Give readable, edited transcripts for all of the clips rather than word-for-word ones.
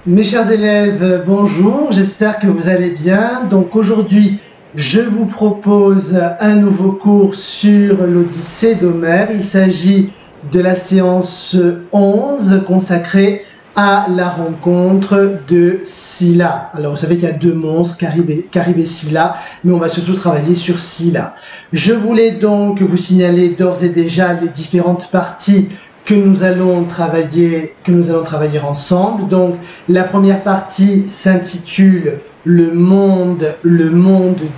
Mes chers élèves, bonjour, j'espère que vous allez bien. Donc aujourd'hui, je vous propose un nouveau cours sur l'Odyssée d'Homère. Il s'agit de la séance 11 consacrée à la rencontre de Scylla. Alors vous savez qu'il y a deux monstres, Charybde et Scylla, mais on va surtout travailler sur Scylla. Je voulais donc vous signaler d'ores et déjà les différentes parties que nous allons travailler ensemble. Donc, la première partie s'intitule le monde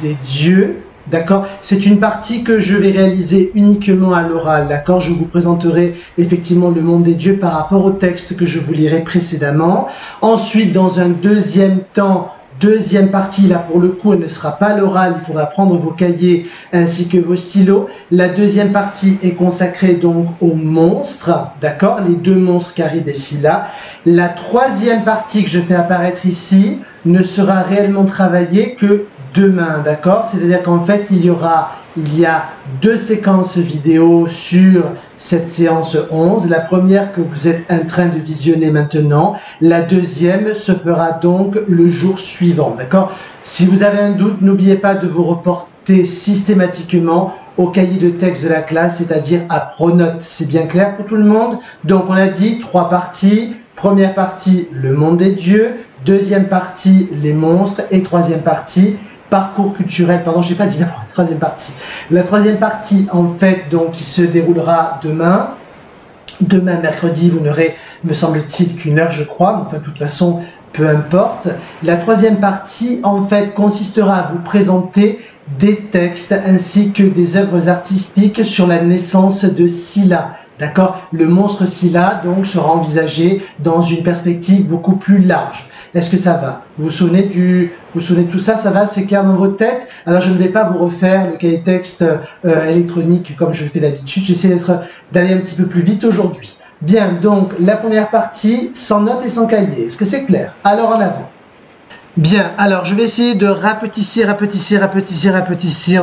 des dieux. D'accord? C'est une partie que je vais réaliser uniquement à l'oral. D'accord? Je vous présenterai effectivement le monde des dieux par rapport au texte que je vous lirai précédemment. Ensuite, dans un deuxième temps, deuxième partie, là pour le coup, elle ne sera pas l'oral, il faudra prendre vos cahiers ainsi que vos stylos. La deuxième partie est consacrée donc aux monstres, d'accord, les deux monstres Charybde et Scylla. La troisième partie que je fais apparaître ici ne sera réellement travaillée que demain, d'accord, c'est-à-dire qu'en fait il y a deux séquences vidéo sur cette séance 11. La première que vous êtes en train de visionner maintenant. La deuxième se fera donc le jour suivant. D'accord? Si vous avez un doute, n'oubliez pas de vous reporter systématiquement au cahier de texte de la classe, c'est-à-dire à Pronote. C'est bien clair pour tout le monde? Donc on a dit trois parties. Première partie, le monde des dieux. Deuxième partie, les monstres. Et troisième partie, parcours culturel, pardon, je n'ai pas dit la troisième partie. La troisième partie, en fait, donc, qui se déroulera demain. Demain, mercredi, vous n'aurez, me semble-t-il, qu'une heure, je crois. Mais enfin, de toute façon, peu importe. La troisième partie, en fait, consistera à vous présenter des textes ainsi que des œuvres artistiques sur la naissance de Scylla. D'accord? Le monstre Scylla, donc, sera envisagé dans une perspective beaucoup plus large. Est-ce que ça va? Vous vous souvenez de tout ça? Ça va? C'est clair dans votre tête? Alors, je ne vais pas vous refaire le cahier texte électronique comme je le fais d'habitude. J'essaie d'aller un petit peu plus vite aujourd'hui. Bien, donc, la première partie, sans notes et sans cahier. Est-ce que c'est clair? Alors, en avant. Bien, alors je vais essayer de rapetisser,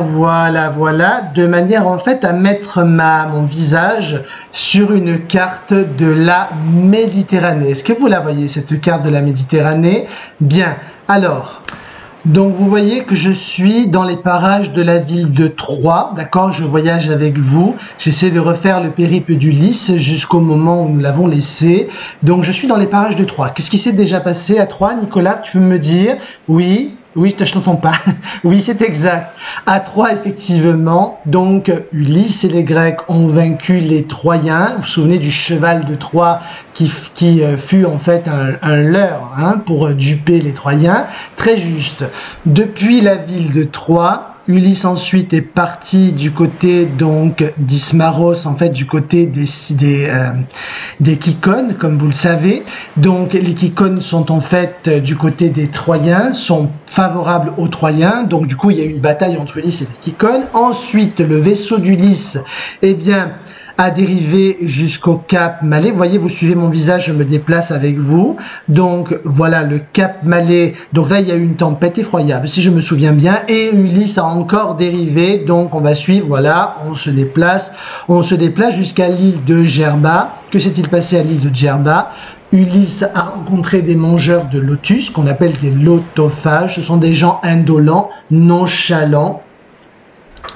voilà, de manière en fait à mettre mon visage sur une carte de la Méditerranée. Est-ce que vous la voyez, cette carte de la Méditerranée? Bien, alors, donc vous voyez que je suis dans les parages de la ville de Troie, d'accord? Je voyage avec vous, j'essaie de refaire le périple d'Ulysse jusqu'au moment où nous l'avons laissé. Donc je suis dans les parages de Troie. Qu'est-ce qui s'est déjà passé à Troie, Nicolas? Tu peux me dire? Oui, je t'entends pas. Oui, c'est exact. À Troie, effectivement, donc Ulysse et les Grecs ont vaincu les Troyens. Vous vous souvenez du cheval de Troie qui fut en fait un leurre pour duper les Troyens. Très juste. Depuis la ville de Troie, Ulysse ensuite est parti du côté donc d'Ismaros, en fait du côté des Kykones, comme vous le savez. Donc les Kykones sont en fait du côté des Troyens, sont favorables aux Troyens. Donc du coup il y a eu une bataille entre Ulysse et les Kykones. Ensuite le vaisseau d'Ulysse, a dérivé jusqu'au Cap Malais. Vous voyez, vous suivez mon visage, je me déplace avec vous. Donc voilà le Cap Malais. Donc là, il y a eu une tempête effroyable, si je me souviens bien. Et Ulysse a encore dérivé. Donc on va suivre, voilà, on se déplace jusqu'à l'île de Gerba. Que s'est-il passé à l'île de Gerba? Ulysse a rencontré des mangeurs de lotus, qu'on appelle des lotophages. Ce sont des gens indolents, nonchalants.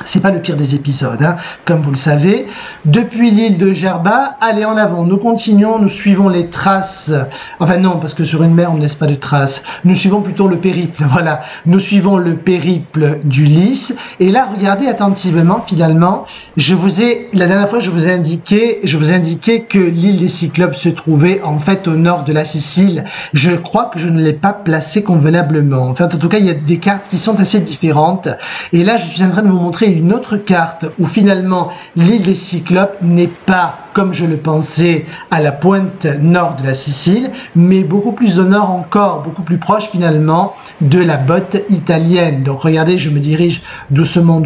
C'est pas le pire des épisodes, comme vous le savez. Depuis l'île de Gerba, allez en avant, nous continuons, nous suivons les traces. Enfin non, parce que sur une mer, on ne laisse pas de traces. Nous suivons plutôt le périple, voilà. Nous suivons le périple d'Ulysse. Et là, regardez attentivement, finalement, la dernière fois, je vous ai indiqué que l'île des Cyclopes se trouvait en fait au nord de la Sicile. Je crois que je ne l'ai pas placé convenablement. Enfin, en tout cas, il y a des cartes qui sont assez différentes. Et là, je suis en train de vous montrer une autre carte où finalement l'île des Cyclopes n'est pas, comme je le pensais, à la pointe nord de la Sicile, mais beaucoup plus au nord encore, beaucoup plus proche finalement de la botte italienne. Donc regardez, je me dirige doucement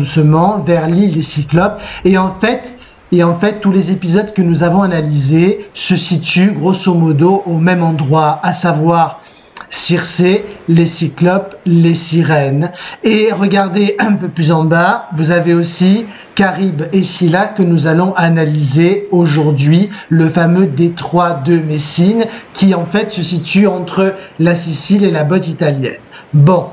vers l'île des Cyclopes et en fait, tous les épisodes que nous avons analysés se situent grosso modo au même endroit, à savoir Circé, les cyclopes, les sirènes. Et regardez un peu plus en bas, vous avez aussi Charibe et Scylla que nous allons analyser aujourd'hui, le fameux détroit de Messine qui en fait se situe entre la Sicile et la botte italienne. Bon,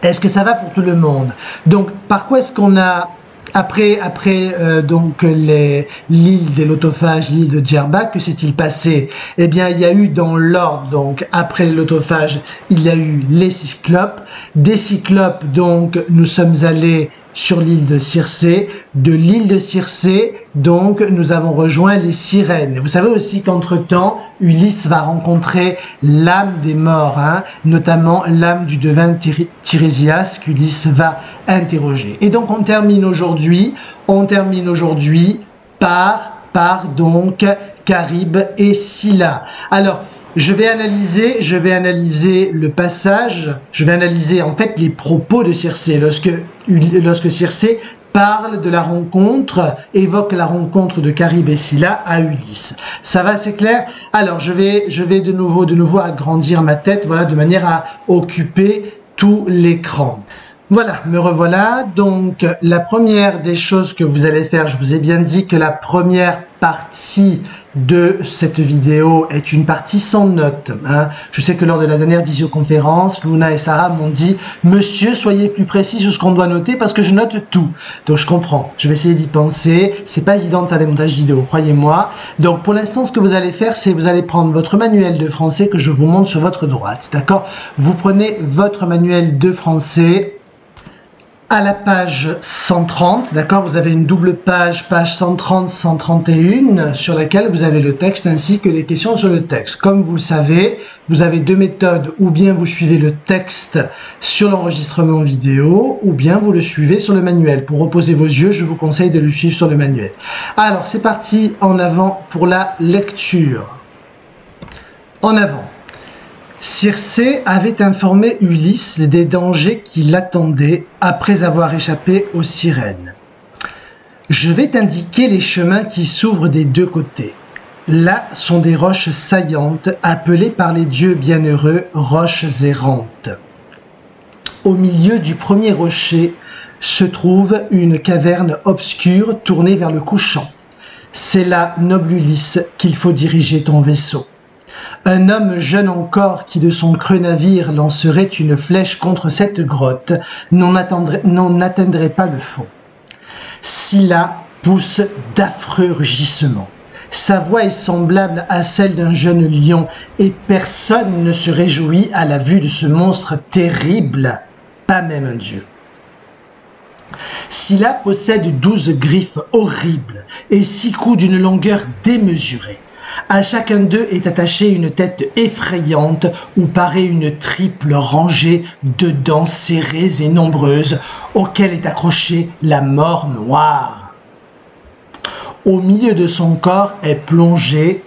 est-ce que ça va pour tout le monde? Donc, par quoi est-ce qu'on a après donc l'île des Lotophages, l'île de Djerba, que s'est-il passé? Eh bien, il y a eu dans l'ordre, donc après les Lotophages, il y a eu les Cyclopes. Des Cyclopes, donc, nous sommes allés sur l'île de Circé. De l'île de Circé, donc, nous avons rejoint les sirènes. Vous savez aussi qu'entre-temps, Ulysse va rencontrer l'âme des morts, hein, notamment l'âme du devin Tirésias qu'Ulysse va interroger. Et donc, on termine aujourd'hui par donc Charibe et Scylla. Alors, je vais analyser le passage, je vais analyser en fait les propos de Circé lorsque Circé parle de la rencontre, évoque la rencontre de Charibe et Scylla à Ulysse. Ça va, c'est clair? Alors, je vais de nouveau agrandir ma tête, voilà, de manière à occuper tout l'écran. Voilà, me revoilà. Donc, la première des choses que vous allez faire, je vous ai bien dit que la première partie de cette vidéo est une partie sans notes, hein. Je sais que lors de la dernière visioconférence, Luna et Sarah m'ont dit « Monsieur, soyez plus précis sur ce qu'on doit noter parce que je note tout. » Donc je comprends, je vais essayer d'y penser. C'est pas évident de faire des montages vidéo, croyez-moi. Donc pour l'instant, ce que vous allez faire, c'est vous allez prendre votre manuel de français que je vous montre sur votre droite, d'accord? Vous prenez votre manuel de français à la page 130, d'accord? Vous avez une double page 130, 131, sur laquelle vous avez le texte ainsi que les questions sur le texte. Comme vous le savez, vous avez deux méthodes, ou bien vous suivez le texte sur l'enregistrement vidéo, ou bien vous le suivez sur le manuel. Pour reposer vos yeux, je vous conseille de le suivre sur le manuel. Alors, c'est parti, en avant pour la lecture. En avant. Circé avait informé Ulysse des dangers qui l'attendaient après avoir échappé aux sirènes. « Je vais t'indiquer les chemins qui s'ouvrent des deux côtés. Là sont des roches saillantes, appelées par les dieux bienheureux roches errantes. Au milieu du premier rocher se trouve une caverne obscure tournée vers le couchant. C'est là, noble Ulysse, qu'il faut diriger ton vaisseau. Un homme jeune encore qui de son creux navire lancerait une flèche contre cette grotte n'en atteindrait pas le fond. Scylla pousse d'affreux rugissements. Sa voix est semblable à celle d'un jeune lion et personne ne se réjouit à la vue de ce monstre terrible, pas même un dieu. Scylla possède 12 griffes horribles et 6 coups d'une longueur démesurée. À chacun d'eux est attachée une tête effrayante où paraît une triple rangée de dents serrées et nombreuses auxquelles est accrochée la mort noire. Au milieu de son corps est plongé,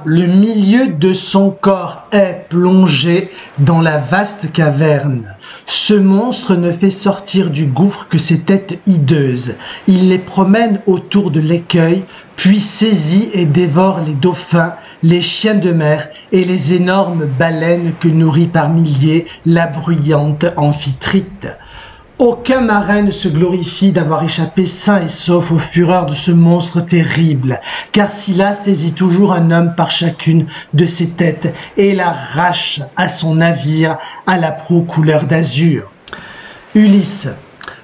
le milieu de son corps est plongé dans la vaste caverne. Ce monstre ne fait sortir du gouffre que ses têtes hideuses. Il les promène autour de l'écueil, puis saisit et dévore les dauphins, les chiens de mer et les énormes baleines que nourrit par milliers la bruyante amphitrite. Aucun marin ne se glorifie d'avoir échappé sain et sauf aux fureurs de ce monstre terrible, car Scylla saisit toujours un homme par chacune de ses têtes et l'arrache à son navire à la proue couleur d'azur. Ulysse,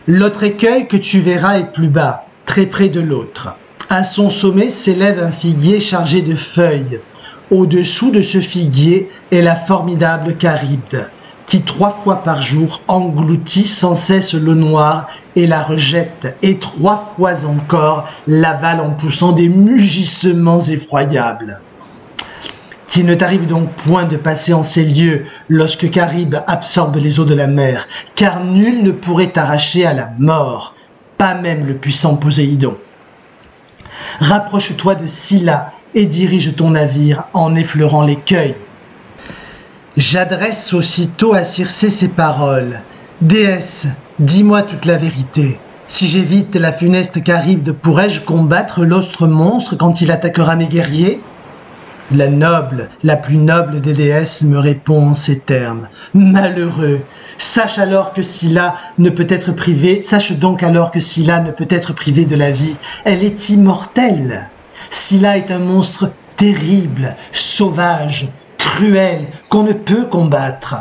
l'autre écueil que tu verras est plus bas, très près de l'autre. À son sommet s'élève un figuier chargé de feuilles. Au-dessous de ce figuier est la formidable Charibe, qui 3 fois par jour engloutit sans cesse l'eau noire et la rejette, et 3 fois encore l'avale en poussant des mugissements effroyables. Qu'il ne t'arrive donc point de passer en ces lieux lorsque Charibe absorbe les eaux de la mer, car nul ne pourrait t'arracher à la mort, pas même le puissant Poséidon. Rapproche-toi de Scylla et dirige ton navire en effleurant l'écueil. J'adresse aussitôt à Circé ces paroles. Déesse, dis-moi toute la vérité. Si j'évite la funeste Charibe, pourrais-je combattre l'autre monstre quand il attaquera mes guerriers? La noble, la plus noble des déesses me répond en ces termes. Malheureux, sache alors que Scylla ne peut être privée, sache donc alors que Scylla ne peut être privée de la vie. Elle est immortelle. Scylla est un monstre terrible, sauvage, cruel, qu'on ne peut combattre.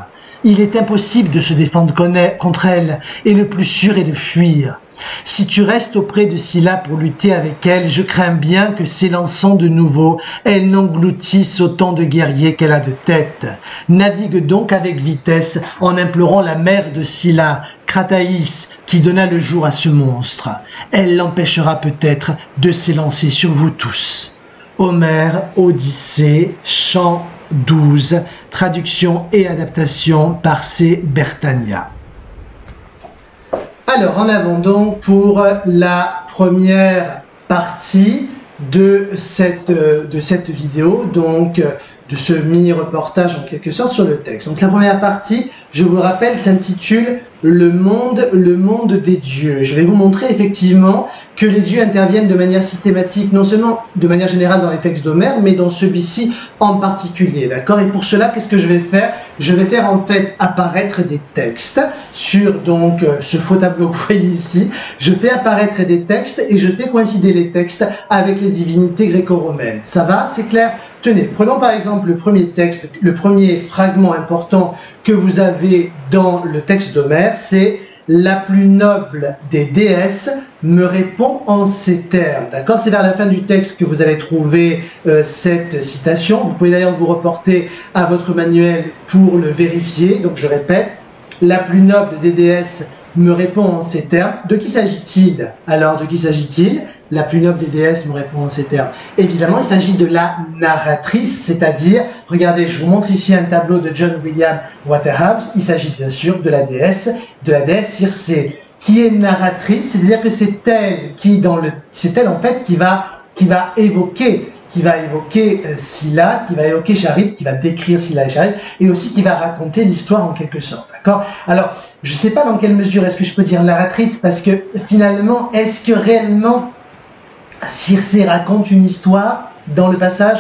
Il est impossible de se défendre contre elle, et le plus sûr est de fuir. Si tu restes auprès de Scylla pour lutter avec elle, je crains bien que s'élançant de nouveau, elle n'engloutisse autant de guerriers qu'elle a de têtes. Navigue donc avec vitesse en implorant la mère de Scylla, Crataïs, qui donna le jour à ce monstre. Elle l'empêchera peut-être de s'élancer sur vous tous. Homère, Odyssée, chant 12, traduction et adaptation par C. Bertagna. Alors, en avant donc pour la première partie de cette vidéo, donc de ce mini-reportage en quelque sorte sur le texte. Donc la première partie, je vous le rappelle, s'intitule le monde des dieux. Je vais vous montrer effectivement que les dieux interviennent de manière systématique, non seulement de manière générale dans les textes d'Homère, mais dans celui-ci en particulier, d'accord? Et pour cela, qu'est-ce que je vais faire? Je vais faire en fait apparaître des textes sur donc ce faux tableau que vous voyez ici. Je fais apparaître des textes et je fais coïncider les textes avec les divinités gréco-romaines. Ça va? C'est clair? Tenez, prenons par exemple le premier texte, le premier fragment important que vous avez dans le texte d'Homère, c'est « La plus noble des déesses me répond en ces termes ». D'accord? C'est vers la fin du texte que vous allez trouver cette citation. Vous pouvez d'ailleurs vous reporter à votre manuel pour le vérifier. Donc je répète, « La plus noble des déesses me répond en ces termes ». De qui s'agit-il? Alors, de qui s'agit-il? La plus noble des déesses me répond en ces termes. Évidemment, il s'agit de la narratrice, c'est-à-dire, regardez, je vous montre ici un tableau de John William Waterhouse. Il s'agit bien sûr de la déesse Circé, qui est narratrice, c'est-à-dire que c'est elle qui, c'est elle en fait qui va évoquer Scylla, qui va évoquer Charybde, qui va décrire Scylla et Charybde, et aussi qui va raconter l'histoire en quelque sorte, d'accord? Alors, je ne sais pas dans quelle mesure est-ce que je peux dire narratrice, parce que finalement, est-ce que réellement Circé raconte une histoire dans le passage?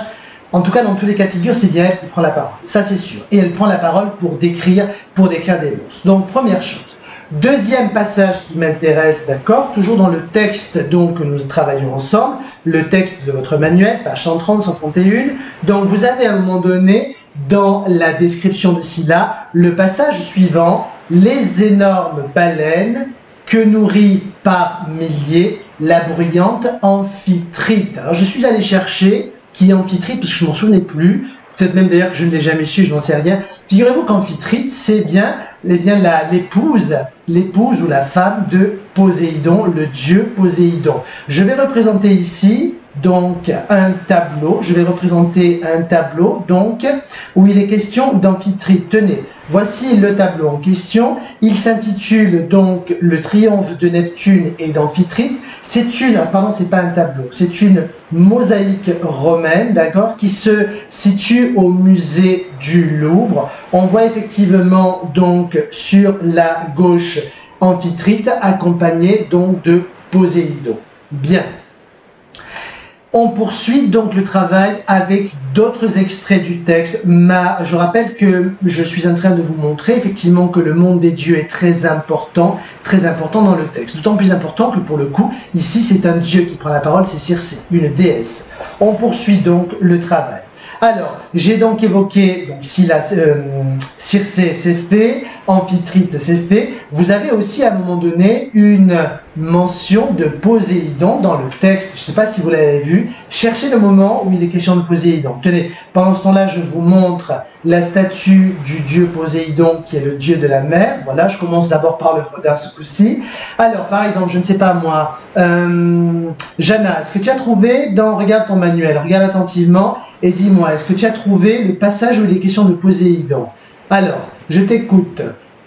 En tout cas, dans tous les cas de figure, c'est bien elle qui prend la parole, ça c'est sûr. Et elle prend la parole pour décrire des monstres. Donc, première chose. Deuxième passage qui m'intéresse, d'accord, toujours dans le texte donc, que nous travaillons ensemble, le texte de votre manuel, page 130, 131. Donc, vous avez à un moment donné, dans la description de Scylla, le passage suivant, les énormes baleines que nourrit par milliers la bruyante Amphitrite. Alors je suis allé chercher qui est Amphitrite parce que je ne m'en souvenais plus, peut-être même d'ailleurs que je ne l'ai jamais su, je n'en sais rien. Figurez-vous qu'Amphitrite, c'est bien l'épouse ou la femme de Poséidon, le dieu Poséidon. Je vais représenter ici donc un tableau, donc où il est question d'Amphitrite. Tenez, voici le tableau en question. Il s'intitule donc Le triomphe de Neptune et d'Amphitrite. C'est pas un tableau, c'est une mosaïque romaine, d'accord, qui se situe au musée du Louvre. On voit effectivement donc sur la gauche Amphitrite accompagné donc de Poséidon. Bien. On poursuit donc le travail avec d'autres extraits du texte. Je rappelle que je suis en train de vous montrer effectivement que le monde des dieux est très important dans le texte. D'autant plus important que pour le coup, ici c'est un dieu qui prend la parole, c'est Circé, une déesse. On poursuit donc le travail. Alors, j'ai donc évoqué Circé, c'est fait, Amphitrite, c'est fait. Vous avez aussi à un moment donné une mention de Poséidon dans le texte. Je ne sais pas si vous l'avez vu. Cherchez le moment où il est question de Poséidon. Tenez, pendant ce temps-là, je vous montre la statue du dieu Poséidon, qui est le dieu de la mer. Voilà, je commence d'abord par le Frodin ce coup-ci. Alors, par exemple, je ne sais pas moi, Jana, est-ce que tu as trouvé regarde ton manuel, regarde attentivement, et dis-moi, est-ce que tu as trouvé le passage où il est question de Poséidon? Alors, je t'écoute.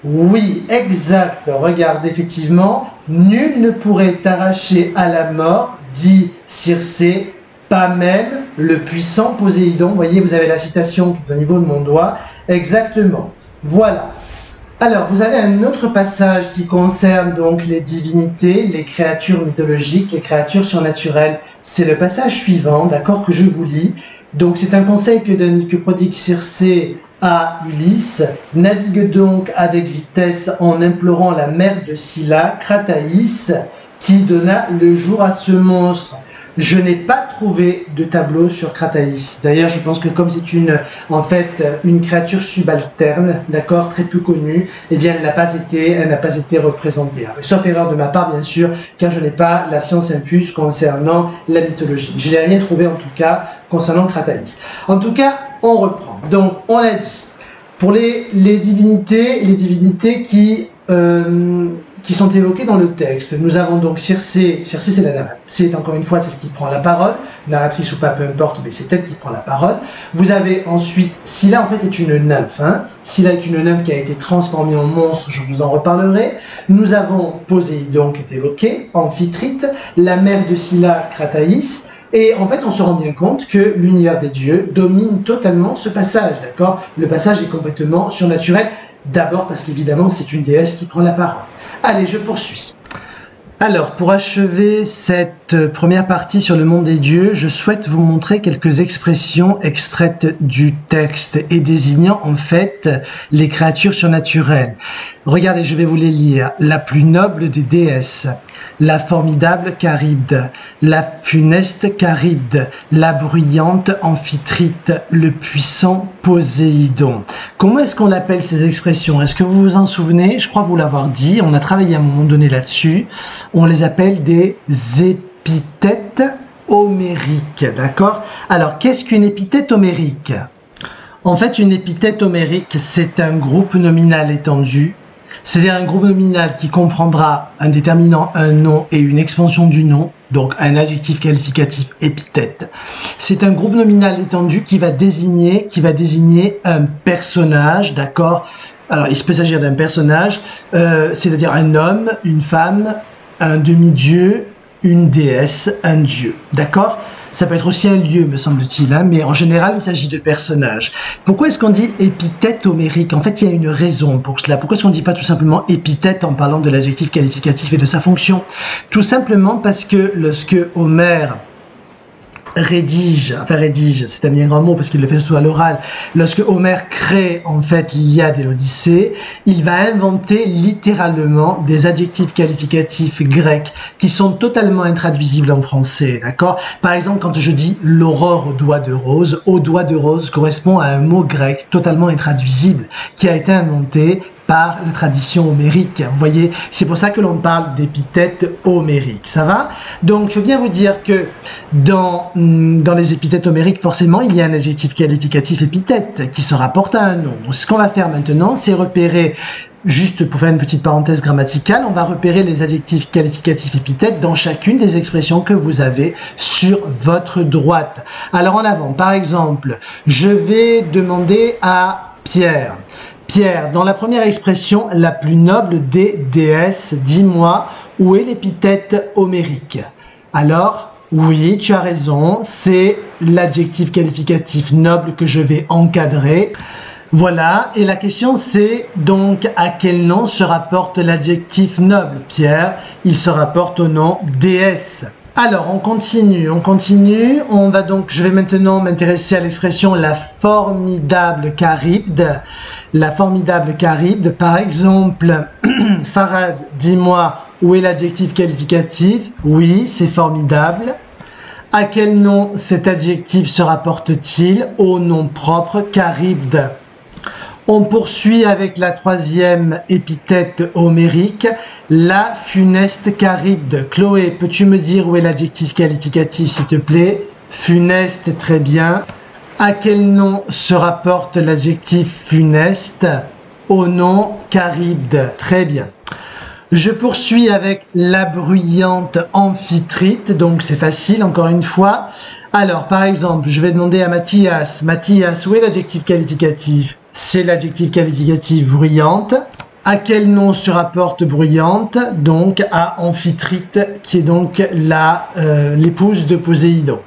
Oui, exact. Regarde, effectivement, nul ne pourrait t'arracher à la mort, dit Circé, pas même le puissant Poséidon. Vous voyez, vous avez la citation qui est au niveau de mon doigt. Exactement. Voilà. Alors, vous avez un autre passage qui concerne donc les divinités, les créatures mythologiques, les créatures surnaturelles. C'est le passage suivant, d'accord, que je vous lis. Donc c'est un conseil que prodigue Circé à Ulysse. Navigue donc avec vitesse en implorant la mère de Scylla, Crataïs, qui donna le jour à ce monstre. Je n'ai pas trouvé de tableau sur Crataïs. D'ailleurs, je pense que comme c'est une créature subalterne, d'accord, très peu connue, eh bien, elle n'a pas été représentée. Sauf erreur de ma part, bien sûr, car je n'ai pas la science infuse concernant la mythologie. Je n'ai rien trouvé, en tout cas, concernant Crataïs. En tout cas, on reprend. Donc, on l'a dit. Pour les divinités qui sont évoquées dans le texte. Nous avons donc Circé, c'est encore une fois celle qui prend la parole, narratrice ou pas, peu importe, mais c'est elle qui prend la parole. Vous avez ensuite, Scylla en fait est une nymphe, Scylla est une nymphe qui a été transformée en monstre, je vous en reparlerai. Nous avons Poséidon qui est évoqué, Amphitrite, la mère de Scylla, Crataïs, et en fait on se rend bien compte que l'univers des dieux domine totalement ce passage, d'accord? Le passage est complètement surnaturel, d'abord parce qu'évidemment c'est une déesse qui prend la parole. Allez, je poursuis. Alors, pour achever cette première partie sur le monde des dieux, je souhaite vous montrer quelques expressions extraites du texte et désignant en fait les créatures surnaturelles. Regardez, je vais vous les lire. La plus noble des déesses, la formidable Charybde, la funeste Charybde, la bruyante Amphitrite, le puissant Poséidon. Comment est-ce qu'on appelle ces expressions? Est-ce que vous vous en souvenez? Je crois vous l'avoir dit, on a travaillé à un moment donné là-dessus. On les appelle des épithètes homériques, d'accord? Alors, qu'est-ce qu'une épithète homérique? En fait, une épithète homérique, c'est un groupe nominal étendu. C'est-à-dire un groupe nominal qui comprendra un déterminant, un nom et une expansion du nom, donc un adjectif qualificatif épithète. C'est un groupe nominal étendu qui va désigner un personnage, d'accord? Alors, il peut s'agir d'un personnage, c'est-à-dire un homme, une femme, un demi-dieu, une déesse, un dieu, d'accord? Ça peut être aussi un lieu, me semble-t-il, mais en général, il s'agit de personnages. Pourquoi est-ce qu'on dit épithète homérique? En fait, il y a une raison pour cela. Pourquoi est-ce qu'on ne dit pas tout simplement épithète en parlant de l'adjectif qualificatif et de sa fonction? Tout simplement parce que lorsque Homère rédige, c'est un bien grand mot parce qu'il le fait surtout à l'oral, lorsque Homère crée en fait l'Iliade et l'Odyssée, il va inventer littéralement des adjectifs qualificatifs grecs qui sont totalement intraduisibles en français, d'accord? Par exemple, quand je dis l'aurore aux doigts de rose correspond à un mot grec totalement intraduisible qui a été inventé par la tradition homérique. Vous voyez, c'est pour ça que l'on parle d'épithètes homériques. Ça va? Donc, je veux bien vous dire que dans les épithètes homériques, forcément, il y a un adjectif qualificatif épithète qui se rapporte à un nom. Donc, ce qu'on va faire maintenant, c'est repérer, juste pour faire une petite parenthèse grammaticale, on va repérer les adjectifs qualificatifs épithètes dans chacune des expressions que vous avez sur votre droite. Alors, en avant, par exemple, je vais demander à Pierre, dans la première expression, la plus noble des déesses, dis-moi, où est l'épithète homérique? Alors, oui, tu as raison, c'est l'adjectif qualificatif noble que je vais encadrer. Voilà, et la question c'est donc à quel nom se rapporte l'adjectif noble, Pierre? Il se rapporte au nom déesse. Alors, on continue. Je vais maintenant m'intéresser à l'expression la formidable Charybde. La formidable Charybde, par exemple, Farad, dis-moi, où est l'adjectif qualificatif? Oui, c'est formidable. À quel nom cet adjectif se rapporte-t-il? Au nom propre, Charybde. On poursuit avec la troisième épithète homérique, la funeste Charybde. Chloé, peux-tu me dire où est l'adjectif qualificatif, s'il te plaît? Funeste, très bien. À quel nom se rapporte l'adjectif funeste? Au nom Charybde, très bien. Je poursuis avec la bruyante Amphitrite, donc c'est facile, encore une fois. Alors, par exemple, je vais demander à Mathias, où est l'adjectif qualificatif? C'est l'adjectif qualificatif bruyante. À quel nom se rapporte bruyante? Donc à Amphitrite, qui est donc l'épouse de Poséidon.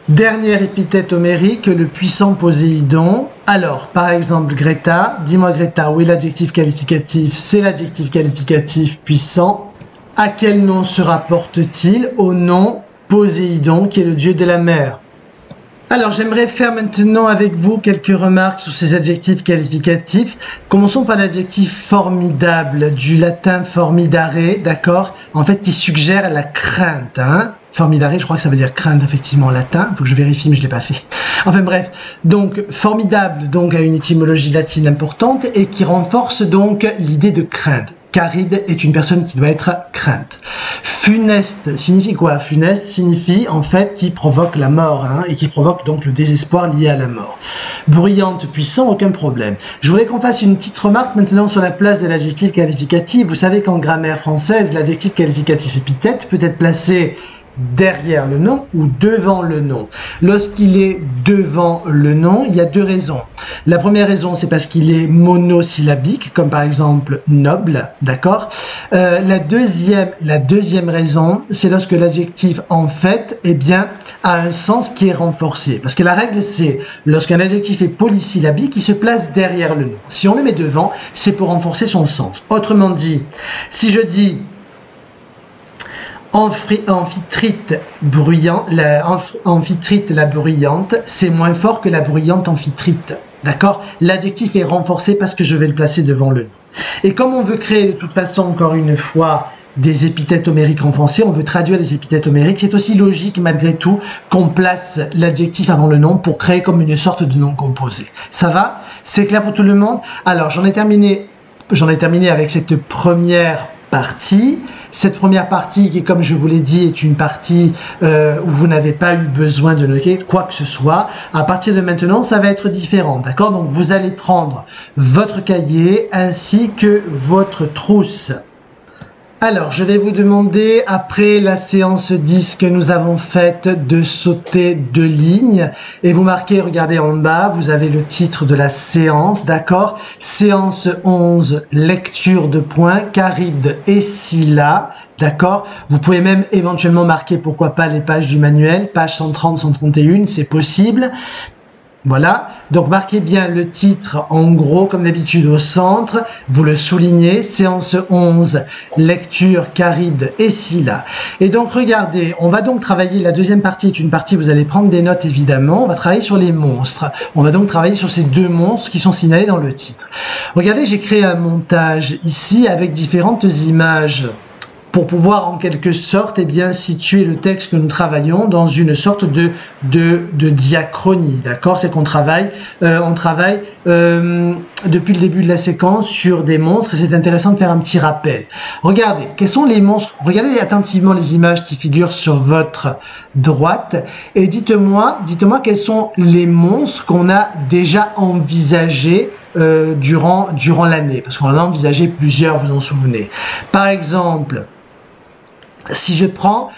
Dernière épithète homérique, le puissant Poséidon. Alors, par exemple, Greta, dis-moi Greta, où est l'adjectif qualificatif? C'est l'adjectif qualificatif puissant. À quel nom se rapporte-t-il? Au nom Poséidon, qui est le dieu de la mer. Alors, j'aimerais faire maintenant avec vous quelques remarques sur ces adjectifs qualificatifs. Commençons par l'adjectif formidable, du latin formidare, d'accord? En fait, qui suggère la crainte, hein? Formidare, je crois que ça veut dire crainte, effectivement, en latin. Il faut que je vérifie, mais je ne l'ai pas fait. Enfin bref, donc formidable donc a une étymologie latine importante et qui renforce donc l'idée de crainte. Caride est une personne qui doit être crainte. Funeste signifie quoi? Funeste signifie en fait qui provoque la mort, hein, et qui provoque donc le désespoir lié à la mort. Bruyante, puissant, aucun problème. Je voulais qu'on fasse une petite remarque maintenant sur la place de l'adjectif qualificatif. Vous savez qu'en grammaire française, l'adjectif qualificatif épithète peut être placé derrière le nom ou devant le nom. Lorsqu'il est devant le nom, il y a deux raisons. La première raison, c'est parce qu'il est monosyllabique, comme par exemple noble, d'accord. La deuxième raison, c'est lorsque l'adjectif en fait, eh bien, a un sens qui est renforcé. Parce que la règle, c'est lorsqu'un adjectif est polysyllabique, il se place derrière le nom. Si on le met devant, c'est pour renforcer son sens. Autrement dit, si je dis amphitrite la bruyante, c'est moins fort que la bruyante amphitrite. D'accord? L'adjectif est renforcé parce que je vais le placer devant le nom. Et comme on veut créer de toute façon, encore une fois, des épithètes homériques en français, on veut traduire les épithètes homériques, c'est aussi logique malgré tout qu'on place l'adjectif avant le nom pour créer comme une sorte de nom composé. Ça va? C'est clair pour tout le monde? Alors, j'en ai terminé avec cette première partie. Cette première partie qui, comme je vous l'ai dit, est une partie où vous n'avez pas eu besoin de noter quoi que ce soit. À partir de maintenant, ça va être différent, d'accord? Donc, vous allez prendre votre cahier ainsi que votre trousse. Alors, je vais vous demander, après la séance 10 que nous avons faite, de sauter 2 lignes et vous marquez, regardez en bas, vous avez le titre de la séance, d'accord? Séance 11, lecture de points, Charybde et Scylla, d'accord? Vous pouvez même éventuellement marquer, pourquoi pas, les pages du manuel, page 130, 131, c'est possible. Voilà, donc marquez bien le titre en gros comme d'habitude au centre, vous le soulignez, séance 11, lecture Charybde et Scylla. Et donc regardez, on va donc travailler, la deuxième partie est une partie, vous allez prendre des notes évidemment, on va travailler sur les monstres. On va donc travailler sur ces 2 monstres qui sont signalés dans le titre. Regardez, j'ai créé un montage ici avec différentes images pour pouvoir en quelque sorte eh bien, situer le texte que nous travaillons dans une sorte de diachronie, d'accord? C'est qu'on travaille, depuis le début de la séquence sur des monstres et c'est intéressant de faire un petit rappel. Regardez, quels sont les monstres? Regardez attentivement les images qui figurent sur votre droite et dites-moi quels sont les monstres qu'on a déjà envisagés durant l'année, parce qu'on en a envisagé plusieurs, vous en souvenez. Par exemple, si je prends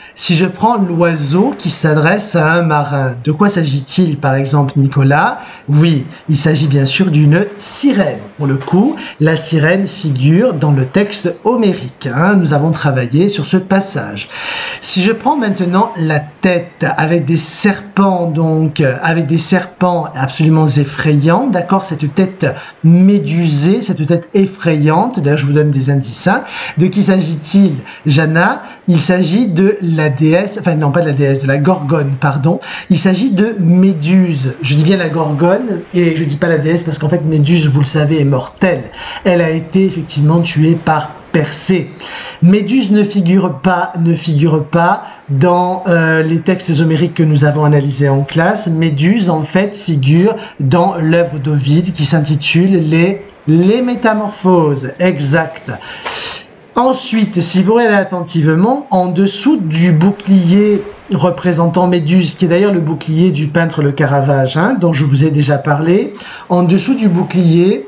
l'oiseau qui s'adresse à un marin, de quoi s'agit-il par exemple, Nicolas? Oui, il s'agit bien sûr d'une sirène. Pour le coup, la sirène figure dans le texte homérique, hein. Nous avons travaillé sur ce passage. Si je prends maintenant la tête avec des serpents, donc avec des serpents absolument effrayants, d'accord, cette tête médusée, cette tête effrayante, d'ailleurs je vous donne des indices, hein. De qui s'agit-il, Jana? Il s'agit de la déesse, enfin non pas de la déesse, de la Gorgone, pardon. Il s'agit de Méduse. Je dis bien la Gorgone et je dis pas la déesse parce qu'en fait Méduse, vous le savez, est mortelle. Elle a été effectivement tuée par Persée. Méduse ne figure pas dans les textes homériques que nous avons analysés en classe. Méduse en fait figure dans l'œuvre d'Ovide qui s'intitule les Métamorphoses. Exact. Ensuite, si vous regardez attentivement, en dessous du bouclier représentant Méduse, qui est d'ailleurs le bouclier du peintre Le Caravage, hein, dont je vous ai déjà parlé, en dessous du bouclier,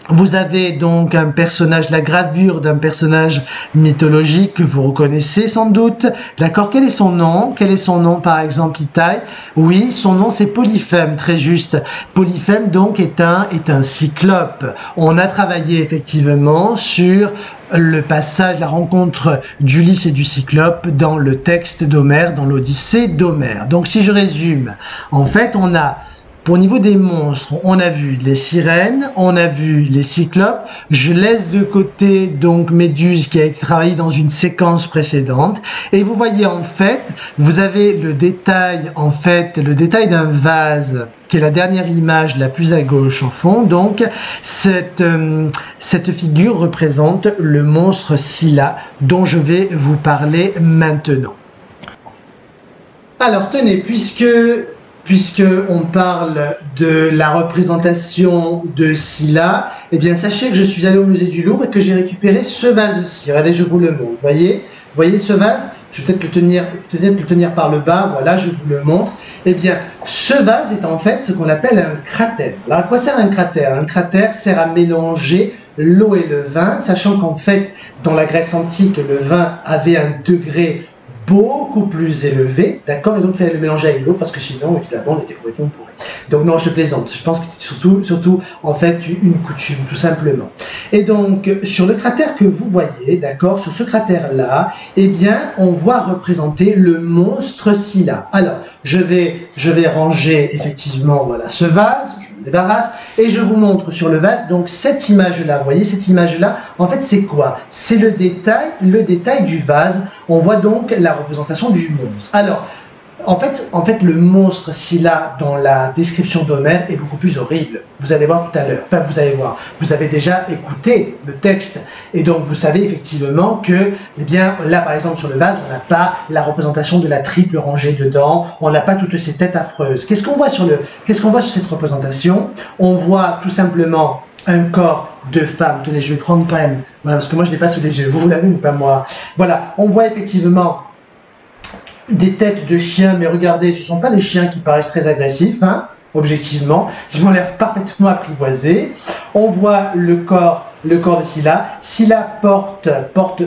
vous avez donc un personnage, la gravure d'un personnage mythologique que vous reconnaissez sans doute. D'accord, quel est son nom? Quel est son nom par exemple, Itaï? Oui, son nom c'est Polyphème, très juste. Polyphème donc est un cyclope. On a travaillé effectivement sur le passage, la rencontre d'Ulysse et du cyclope dans le texte d'Homère, dans l'Odyssée d'Homère. Donc si je résume, en fait on a Pour niveau des monstres, on a vu les sirènes, on a vu les cyclopes. Je laisse de côté donc Méduse qui a été travaillée dans une séquence précédente. Et vous voyez en fait, vous avez le détail d'un vase qui est la dernière image la plus à gauche au fond. Donc cette figure représente le monstre Scylla dont je vais vous parler maintenant. Alors tenez, puisque on parle de la représentation de Scylla, eh bien sachez que je suis allé au musée du Louvre et que j'ai récupéré ce vase-ci. Regardez, je vous le montre. Voyez ce vase? Je vais peut-être le tenir par le bas. Voilà, je vous le montre. Eh bien, ce vase est en fait ce qu'on appelle un cratère. Alors, à quoi sert un cratère? Un cratère sert à mélanger l'eau et le vin, sachant qu'en fait, dans la Grèce antique, le vin avait un degré beaucoup plus élevé, d'accord, et donc il fallait le mélanger avec l'eau parce que sinon, évidemment, on était complètement pourri. Donc non, je plaisante. Je pense que c'était surtout en fait une coutume, tout simplement. Et donc sur le cratère que vous voyez, d'accord, sur ce cratère-là, eh bien, on voit représenter le monstre Scylla. Alors, je vais ranger effectivement, voilà, ce vase. Je me débarrasse et je vous montre sur le vase. Donc cette image-là, vous voyez cette image-là, en fait, c'est quoi? C'est le détail du vase. On voit donc la représentation du monstre. Alors, en fait, le monstre Scylla dans la description d'Homère est beaucoup plus horrible. Vous allez voir tout à l'heure. Enfin, vous allez voir. Vous avez déjà écouté le texte. Et donc, vous savez effectivement que, eh bien, là, par exemple, sur le vase, on n'a pas la représentation de la triple rangée dedans. On n'a pas toutes ces têtes affreuses. Qu'est-ce qu'on voit sur cette représentation? On voit tout simplement un corps de femme. Tenez, je vais prendre quand même. Voilà, parce que moi, je l'ai pas sous les yeux. Vous l'avez ou pas moi? Voilà. On voit effectivement des têtes de chiens, mais regardez, ce ne sont pas des chiens qui paraissent très agressifs, hein, objectivement, ils ont l'air parfaitement apprivoisés. On voit le corps de Scylla. Scylla porte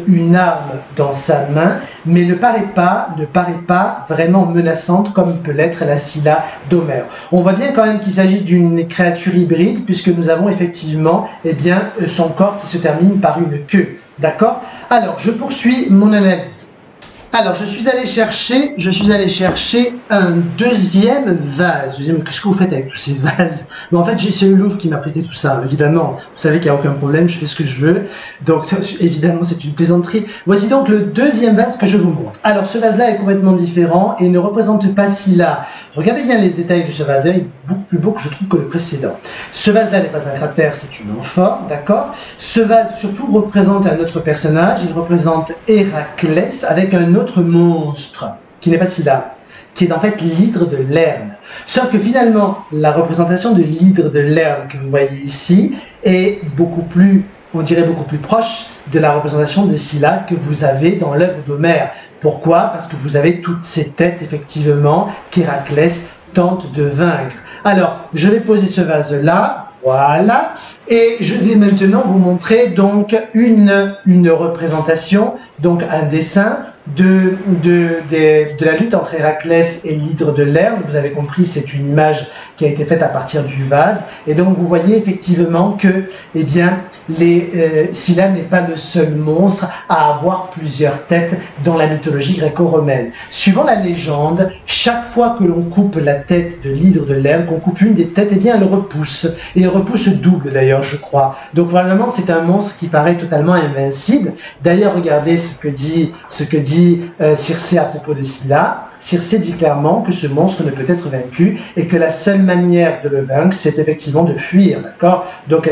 une arme dans sa main, mais ne paraît pas vraiment menaçante comme peut l'être la Scylla d'Homère. On voit bien quand même qu'il s'agit d'une créature hybride, puisque nous avons effectivement, eh bien, son corps qui se termine par une queue. D'accord? Alors, je poursuis mon analyse. Alors, je suis allé chercher un deuxième vase. Je me dis, mais qu'est-ce que vous faites avec tous ces vases? Mais en fait, c'est le Louvre qui m'a prêté tout ça, évidemment. Vous savez qu'il n'y a aucun problème, je fais ce que je veux. Donc, évidemment, c'est une plaisanterie. Voici donc le deuxième vase que je vous montre. Alors, ce vase-là est complètement différent et ne représente pas Scylla. Regardez bien les détails de ce vase-là, il est beaucoup plus beau que je trouve que le précédent. Ce vase-là n'est pas un cratère, c'est une amphore, d'accord? Ce vase, surtout, représente un autre personnage. Il représente Héraclès avec un autre monstre, qui n'est pas Scylla, qui est en fait l'hydre de Lerne. Sauf que finalement, la représentation de l'hydre de Lerne que vous voyez ici est beaucoup plus, on dirait beaucoup plus proche de la représentation de Scylla que vous avez dans l'œuvre d'Homère. Pourquoi? Parce que vous avez toutes ces têtes, effectivement, qu'Héraclès tente de vaincre. Alors, je vais poser ce vase-là, voilà, et je vais maintenant vous montrer donc une représentation, donc un dessin de la lutte entre Héraclès et l'hydre de Lerne. Vous avez compris, c'est une image qui a été faite à partir du vase. Et donc, vous voyez effectivement que, eh bien, Scylla n'est pas le seul monstre à avoir plusieurs têtes dans la mythologie gréco-romaine. Suivant la légende, chaque fois que l'on coupe la tête de l'hydre de Lerne, qu'on coupe une des têtes, eh bien, elle repousse. Et elle repousse double, d'ailleurs, je crois. Donc, vraiment, c'est un monstre qui paraît totalement invincible. D'ailleurs, regardez ce que dit Circé à propos de Scylla. Circé dit clairement que ce monstre ne peut être vaincu et que la seule manière de le vaincre, c'est effectivement de fuir, d'accord? Donc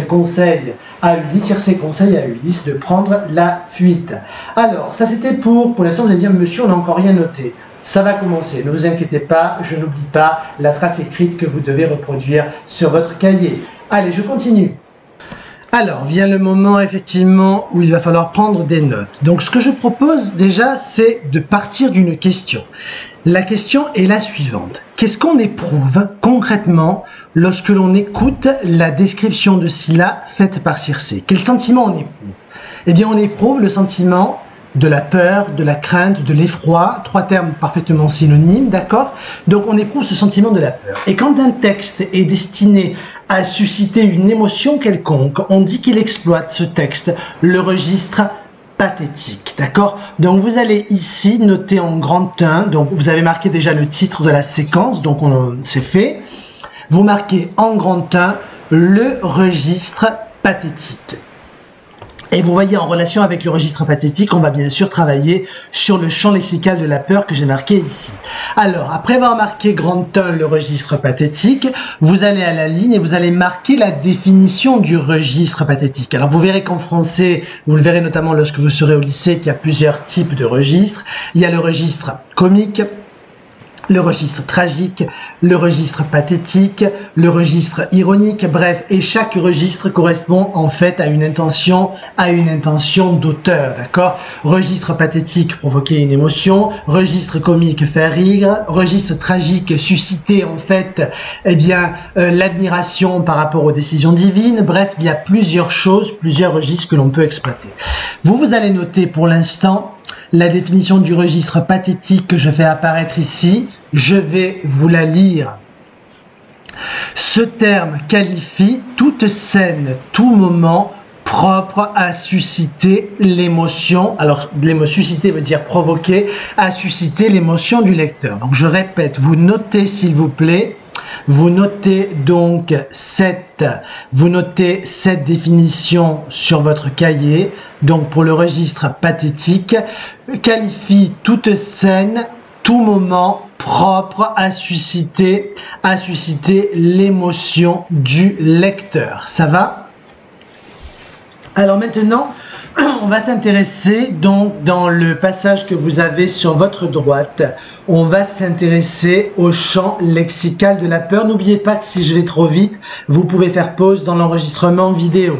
Circé conseille à Ulysse de prendre la fuite. Alors, ça c'était pour l'instant vous allez dire, monsieur, on n'a encore rien noté. Ça va commencer, ne vous inquiétez pas, je n'oublie pas la trace écrite que vous devez reproduire sur votre cahier. Allez, je continue. Alors, vient le moment effectivement où il va falloir prendre des notes. Donc, ce que je propose déjà, c'est de partir d'une question. La question est la suivante. Qu'est-ce qu'on éprouve concrètement lorsque l'on écoute la description de Scylla faite par Circé? Quel sentiment on éprouve? Eh bien, on éprouve le sentiment de la peur, de la crainte, de l'effroi, trois termes parfaitement synonymes, d'accord? Donc on éprouve ce sentiment de la peur. Et quand un texte est destiné à susciter une émotion quelconque, on dit qu'il exploite ce texte, le registre pathétique, d'accord? Donc vous allez ici noter en grand 1, donc vous avez marqué déjà le titre de la séquence, donc c'est fait. vous marquez en grand 1 le registre pathétique. Et vous voyez, en relation avec le registre pathétique, on va bien sûr travailler sur le champ lexical de la peur que j'ai marqué ici. Alors, après avoir marqué grand 1 le registre pathétique, vous allez à la ligne et vous allez marquer la définition du registre pathétique. Alors, vous verrez qu'en français, vous le verrez notamment lorsque vous serez au lycée, qu'il y a plusieurs types de registres. Il y a le registre comique, le registre tragique, le registre pathétique, le registre ironique, bref, et chaque registre correspond en fait à une intention d'auteur, d'accord? Registre pathétique, provoquer une émotion, registre comique, faire rire, registre tragique, susciter en fait, l'admiration par rapport aux décisions divines, bref, il y a plusieurs choses, plusieurs registres que l'on peut exploiter. Vous allez noter pour l'instant la définition du registre pathétique que je fais apparaître ici, je vais vous la lire. Ce terme qualifie toute scène, tout moment propre à susciter l'émotion. Alors, susciter veut dire provoquer, à susciter l'émotion du lecteur. Donc, je répète, vous notez s'il vous plaît. Vous notez donc cette définition sur votre cahier. Donc pour le registre pathétique, qualifie toute scène, tout moment propre à susciter l'émotion du lecteur. Ça va? Alors maintenant, on va s'intéresser donc dans le passage que vous avez sur votre droite. On va s'intéresser au champ lexical de la peur. N'oubliez pas que si je vais trop vite, vous pouvez faire pause dans l'enregistrement vidéo.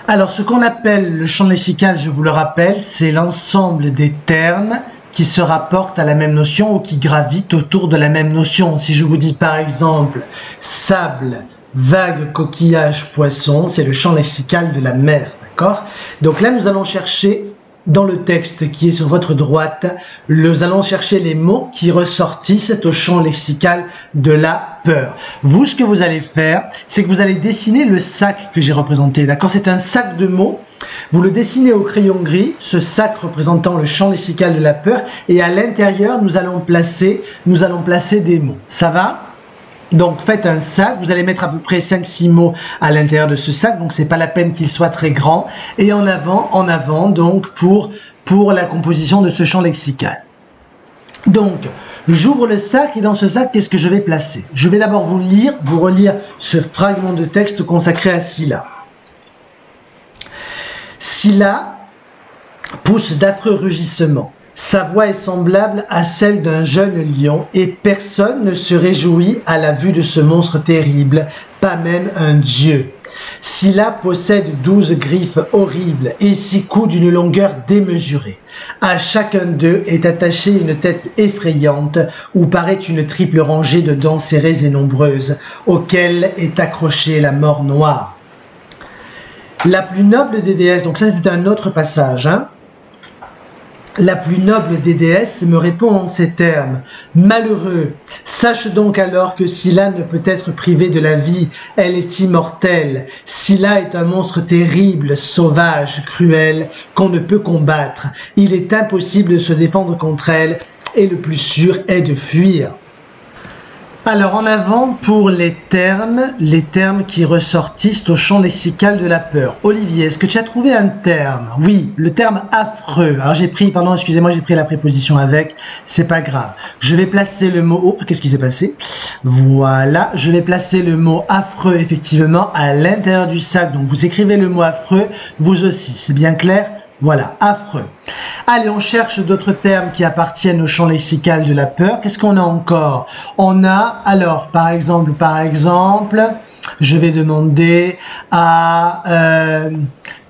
Alors, ce qu'on appelle le champ lexical, je vous le rappelle, c'est l'ensemble des termes qui se rapportent à la même notion ou qui gravitent autour de la même notion. Si je vous dis par exemple sable, vague, coquillage, poisson, c'est le champ lexical de la mer, d'accord? Donc là, nous allons chercher dans le texte qui est sur votre droite, nous allons chercher les mots qui ressortissent au champ lexical de la peur. Vous, ce que vous allez faire, c'est que vous allez dessiner le sac que j'ai représenté, d'accord? C'est un sac de mots. Vous le dessinez au crayon gris, ce sac représentant le champ lexical de la peur, et à l'intérieur, nous allons placer des mots. Ça va? Donc faites un sac, vous allez mettre à peu près 5-6 mots à l'intérieur de ce sac, donc c'est pas la peine qu'il soit très grand, et en avant donc pour la composition de ce champ lexical. Donc j'ouvre le sac et dans ce sac, qu'est-ce que je vais placer? Je vais d'abord vous relire ce fragment de texte consacré à Scylla. Scylla pousse d'affreux rugissements. Sa voix est semblable à celle d'un jeune lion et personne ne se réjouit à la vue de ce monstre terrible, pas même un dieu. Scylla possède 12 griffes horribles et 6 coups d'une longueur démesurée. À chacun d'eux est attachée une tête effrayante où paraît une triple rangée de dents serrées et nombreuses, auxquelles est accrochée la mort noire. La plus noble des déesses, donc ça c'est un autre passage, hein. La plus noble des déesses me répond en ces termes. Malheureux, sache donc alors que Scylla ne peut être privée de la vie, elle est immortelle. Scylla est un monstre terrible, sauvage, cruel, qu'on ne peut combattre. Il est impossible de se défendre contre elle et le plus sûr est de fuir. Alors en avant pour les termes qui ressortissent au champ lexical de la peur. Olivier, est-ce que tu as trouvé un terme? Oui, le terme affreux. Alors j'ai pris la préposition avec, c'est pas grave. Je vais placer le mot, oh, qu'est-ce qui s'est passé? Voilà, je vais placer le mot affreux effectivement à l'intérieur du sac. Donc vous écrivez le mot affreux, vous aussi, c'est bien clair? Voilà, affreux. Allez, on cherche d'autres termes qui appartiennent au champ lexical de la peur. Qu'est-ce qu'on a encore? On a, alors, par exemple, je vais demander à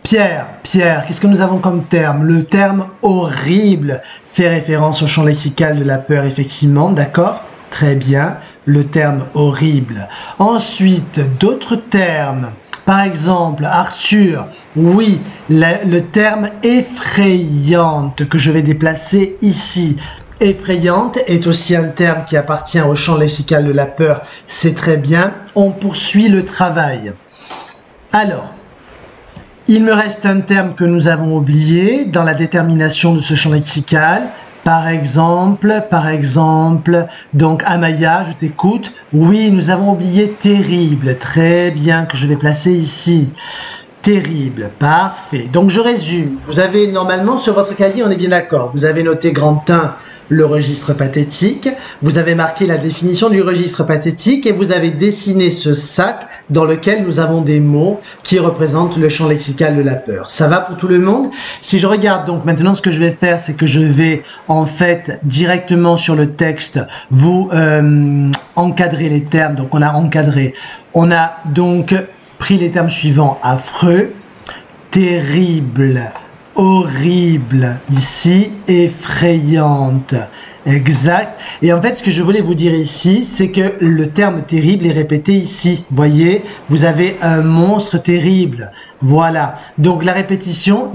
Pierre, qu'est-ce que nous avons comme terme? Le terme horrible fait référence au champ lexical de la peur, effectivement, d'accord? Très bien, le terme horrible. Ensuite, d'autres termes. Par exemple, Arthur, oui, le terme effrayante que je vais déplacer ici. Effrayante est aussi un terme qui appartient au champ lexical de la peur. C'est très bien. On poursuit le travail. Alors, il me reste un terme que nous avons oublié dans la détermination de ce champ lexical. Par exemple, donc Amaya, je t'écoute. Oui, nous avons oublié terrible. Très bien, que je vais placer ici. Terrible, parfait. Donc je résume. Vous avez normalement sur votre cahier, on est bien d'accord, vous avez noté grand 1, le registre pathétique. Vous avez marqué la définition du registre pathétique et vous avez dessiné ce sac dans lequel nous avons des mots qui représentent le champ lexical de la peur. Ça va pour tout le monde? Si je regarde donc maintenant, ce que je vais faire, c'est que je vais en fait directement sur le texte vous encadrer les termes. Donc on a encadré. On a donc pris les termes suivants: affreux, terrible, horrible, ici, effrayante. Exact. Et en fait, ce que je voulais vous dire ici, c'est que le terme terrible est répété ici. Voyez, vous avez un monstre terrible. Voilà. Donc la répétition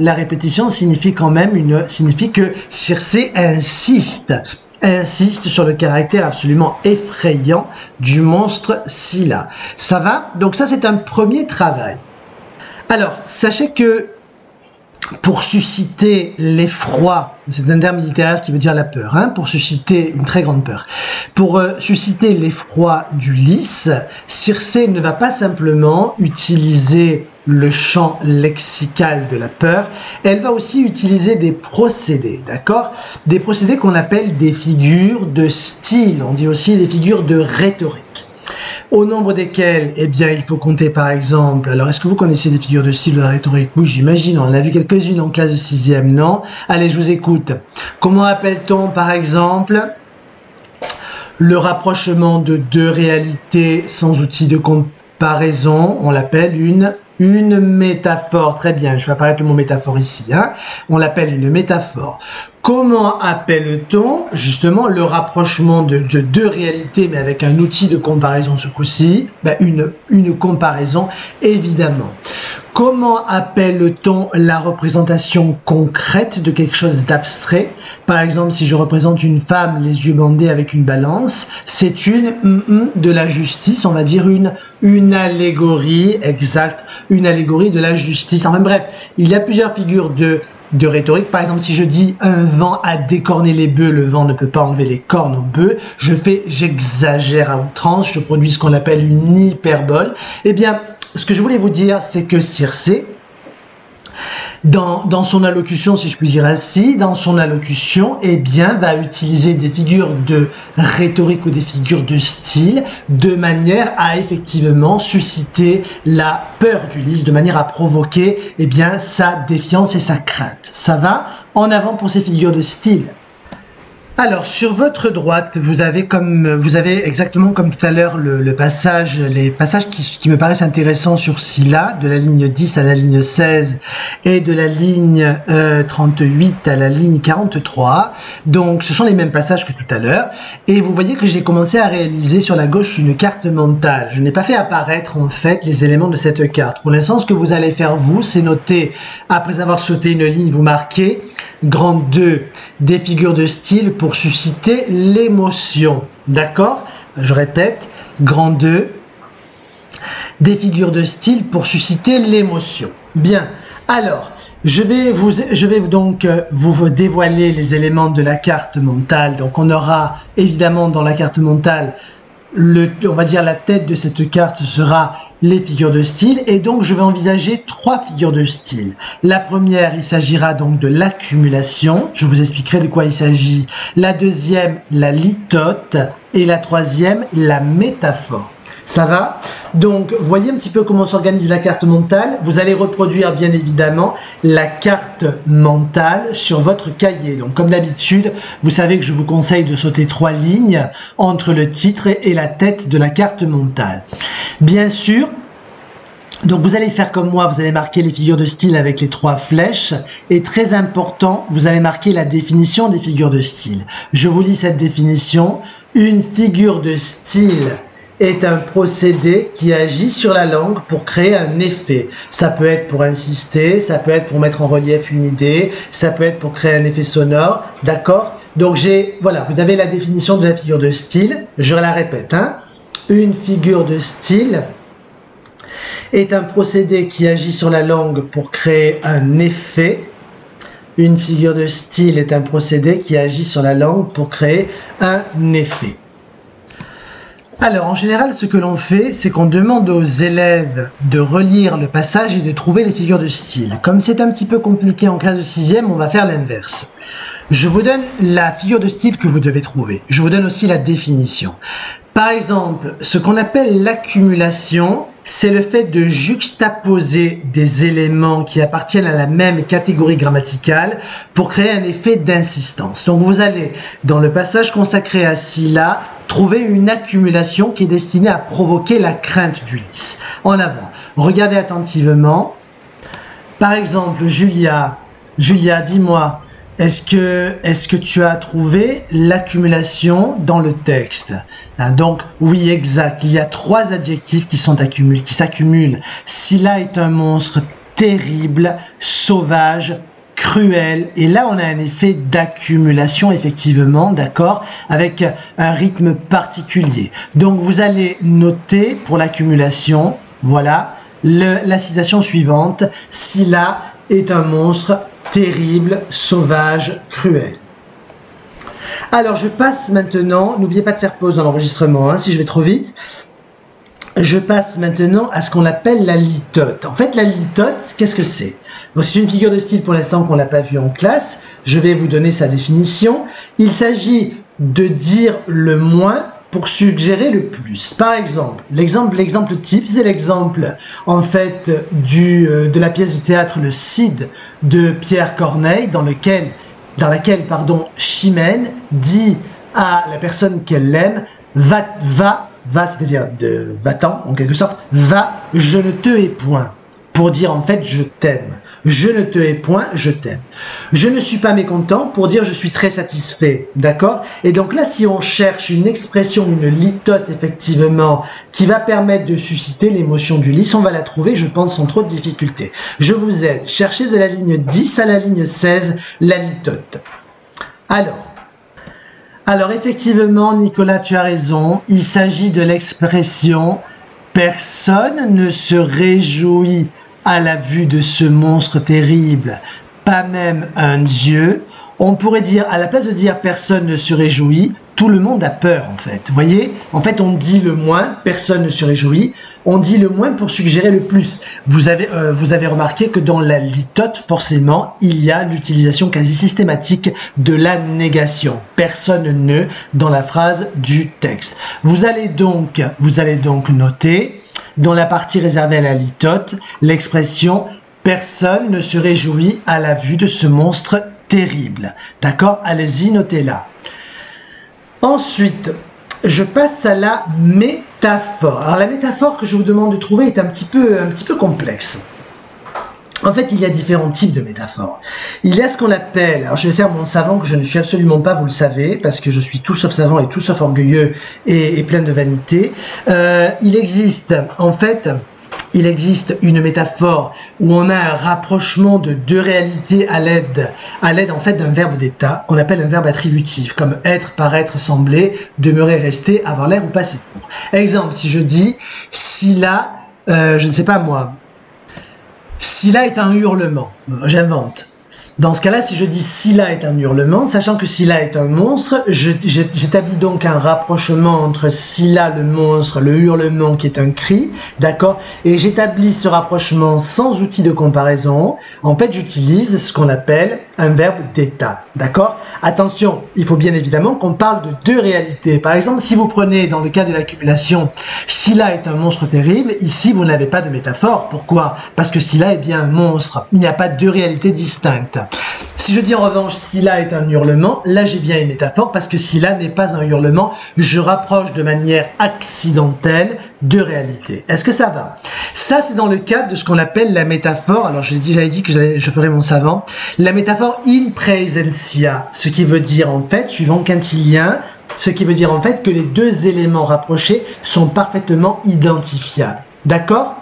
signifie quand même signifie que Circé insiste sur le caractère absolument effrayant du monstre Scylla. Ça va? Donc ça, c'est un premier travail. Alors, sachez que pour susciter l'effroi, c'est un terme littéraire qui veut dire la peur, hein, pour susciter une très grande peur. Pour susciter l'effroi d'Ulysse, Circé ne va pas simplement utiliser le champ lexical de la peur, elle va aussi utiliser des procédés, d'accord? Des procédés qu'on appelle des figures de style, on dit aussi des figures de rhétorique. Au nombre desquelles, eh bien, il faut compter par exemple, alors est-ce que vous connaissez des figures de style de la rhétorique? Oui, j'imagine, on en a vu quelques-unes en classe de 6e, non? Allez, je vous écoute. Comment appelle-t-on par exemple le rapprochement de deux réalités sans outil de comparaison? On l'appelle une métaphore. Très bien, je vais apparaître le mot métaphore ici, hein. On l'appelle une métaphore. Comment appelle-t-on justement le rapprochement de deux réalités, mais avec un outil de comparaison ce coup-ci? Ben, une comparaison, évidemment. Comment appelle-t-on la représentation concrète de quelque chose d'abstrait? Par exemple, si je représente une femme les yeux bandés avec une balance, c'est de la justice, on va dire une allégorie, exact, une allégorie de la justice. Enfin bref, il y a plusieurs figures de rhétorique. Par exemple, si je dis un vent a décorné les bœufs, le vent ne peut pas enlever les cornes aux bœufs, j'exagère à outrance, je produis ce qu'on appelle une hyperbole. Eh bien, ce que je voulais vous dire, c'est que Circé, dans son allocution, si je puis dire ainsi, dans son allocution, eh bien, va utiliser des figures de rhétorique ou des figures de style de manière à effectivement susciter la peur d'Ulysse, de manière à provoquer, eh bien, sa défiance et sa crainte. Ça va? En avant pour ces figures de style. Alors, sur votre droite, vous avez exactement comme tout à l'heure les passages qui me paraissent intéressants sur Scylla, de la ligne 10 à la ligne 16 et de la ligne 38 à la ligne 43. Donc, ce sont les mêmes passages que tout à l'heure. Et vous voyez que j'ai commencé à réaliser sur la gauche une carte mentale. Je n'ai pas fait apparaître en fait les éléments de cette carte. Pour l'instant, ce que vous allez faire vous, c'est noter, après avoir sauté une ligne, vous marquez grand 2, des figures de style pour susciter l'émotion. D'accord? Je répète, grand 2, des figures de style pour susciter l'émotion. Bien, alors, je vais donc vous dévoiler les éléments de la carte mentale. Donc, on aura évidemment dans la carte mentale, on va dire la tête de cette carte sera les figures de style, et donc je vais envisager 3 figures de style. La première, il s'agira donc de l'accumulation, je vous expliquerai de quoi il s'agit. La deuxième, la litote, et la troisième, la métaphore. Ça va? Donc, voyez un petit peu comment s'organise la carte mentale. Vous allez reproduire bien évidemment la carte mentale sur votre cahier. Donc, comme d'habitude, vous savez que je vous conseille de sauter 3 lignes entre le titre et la tête de la carte mentale. Bien sûr, donc vous allez faire comme moi, vous allez marquer les figures de style avec les 3 flèches. Et très important, vous allez marquer la définition des figures de style. Je vous lis cette définition. Une figure de style est un procédé qui agit sur la langue pour créer un effet. Ça peut être pour insister, ça peut être pour mettre en relief une idée, ça peut être pour créer un effet sonore, d'accord? Donc voilà, vous avez la définition de la figure de style, je la répète, hein. Une figure de style est un procédé qui agit sur la langue pour créer un effet. Une figure de style est un procédé qui agit sur la langue pour créer un effet. Alors, en général, ce que l'on fait, c'est qu'on demande aux élèves de relire le passage et de trouver les figures de style. Comme c'est un petit peu compliqué en classe de 6e, on va faire l'inverse. Je vous donne la figure de style que vous devez trouver. Je vous donne aussi la définition. Par exemple, ce qu'on appelle l'accumulation, c'est le fait de juxtaposer des éléments qui appartiennent à la même catégorie grammaticale pour créer un effet d'insistance. Donc vous allez, dans le passage consacré à Scylla, trouver une accumulation qui est destinée à provoquer la crainte d'Ulysse. En avant, regardez attentivement. Par exemple, Julia, dis-moi, est-ce que tu as trouvé l'accumulation dans le texte? Donc, oui, exact. Il y a 3 adjectifs qui s'accumulent. Scylla est un monstre terrible, sauvage, cruel. Et là, on a un effet d'accumulation, effectivement, d'accord, avec un rythme particulier. Donc, vous allez noter pour l'accumulation, voilà, la citation suivante. Scylla est un monstre terrible, sauvage, cruel. Alors, je passe maintenant, n'oubliez pas de faire pause dans l'enregistrement, hein, si je vais trop vite. Je passe maintenant à ce qu'on appelle la litote. En fait, la litote, qu'est-ce que c'est? C'est une figure de style pour l'instant qu'on n'a pas vue en classe. Je vais vous donner sa définition. Il s'agit de dire le moins pour suggérer le plus. Par exemple, l'exemple type, c'est l'exemple en fait de la pièce de théâtre Le Cid de Pierre Corneille, dans laquelle Chimène dit à la personne qu'elle l'aime, va, c'est-à-dire va-t'en en quelque sorte, va, je ne te hais point, pour dire en fait je t'aime. Je ne te hais point, je t'aime. Je ne suis pas mécontent pour dire je suis très satisfait, d'accord? Et donc là, si on cherche une expression, une litote effectivement, qui va permettre de susciter l'émotion d'Ulysse, on va la trouver, je pense, sans trop de difficultés. Je vous aide. Cherchez de la ligne 10 à la ligne 16 la litote. Alors effectivement, Nicolas, tu as raison. Il s'agit de l'expression « personne ne se réjouit à la vue de ce monstre terrible, pas même un dieu ». On pourrait dire, à la place de dire « personne ne se réjouit », tout le monde a peur en fait. Vous voyez, en fait on dit le moins, personne ne se réjouit, on dit le moins pour suggérer le plus. Vous avez remarqué que dans la litote, forcément, il y a l'utilisation quasi systématique de la négation. Personne ne dans la phrase du texte. Vous allez donc noter, dans la partie réservée à la litote, l'expression « personne ne se réjouit à la vue de ce monstre terrible ». D'accord? Allez-y, notez-la. Ensuite, je passe à la métaphore. Alors la métaphore que je vous demande de trouver est un petit peu complexe. En fait, il y a différents types de métaphores. Il y a ce qu'on appelle, alors je vais faire mon savant que je ne suis absolument pas, vous le savez, parce que je suis tout sauf savant et tout sauf orgueilleux et plein de vanité. Il existe une métaphore où on a un rapprochement de deux réalités à l'aide en fait d'un verbe d'état qu'on appelle un verbe attributif, comme être, paraître, sembler, demeurer, rester, avoir l'air ou passer pour. Exemple, si je dis Scylla, je ne sais pas moi, Scylla est un hurlement, j'invente. Dans ce cas-là, si je dis Scylla est un hurlement, sachant que Scylla est un monstre, j'établis donc un rapprochement entre Scylla le monstre, le hurlement qui est un cri, d'accord? Et j'établis ce rapprochement sans outil de comparaison. En fait, j'utilise ce qu'on appelle un verbe d'état, d'accord? Attention, il faut bien évidemment qu'on parle de deux réalités. Par exemple, si vous prenez dans le cas de l'accumulation, Scylla est un monstre terrible, ici vous n'avez pas de métaphore. Pourquoi? Parce que Scylla est bien un monstre. Il n'y a pas deux réalités distinctes. Si je dis en revanche Scylla est un hurlement, là j'ai bien une métaphore parce que Scylla n'est pas un hurlement, je rapproche de manière accidentelle deux réalités. Est-ce que ça va? Ça c'est dans le cadre de ce qu'on appelle la métaphore, alors j'avais dit que je ferais mon savant, la métaphore in praesentia, ce qui veut dire en fait, suivant Quintilien, ce qui veut dire en fait que les deux éléments rapprochés sont parfaitement identifiables. D'accord?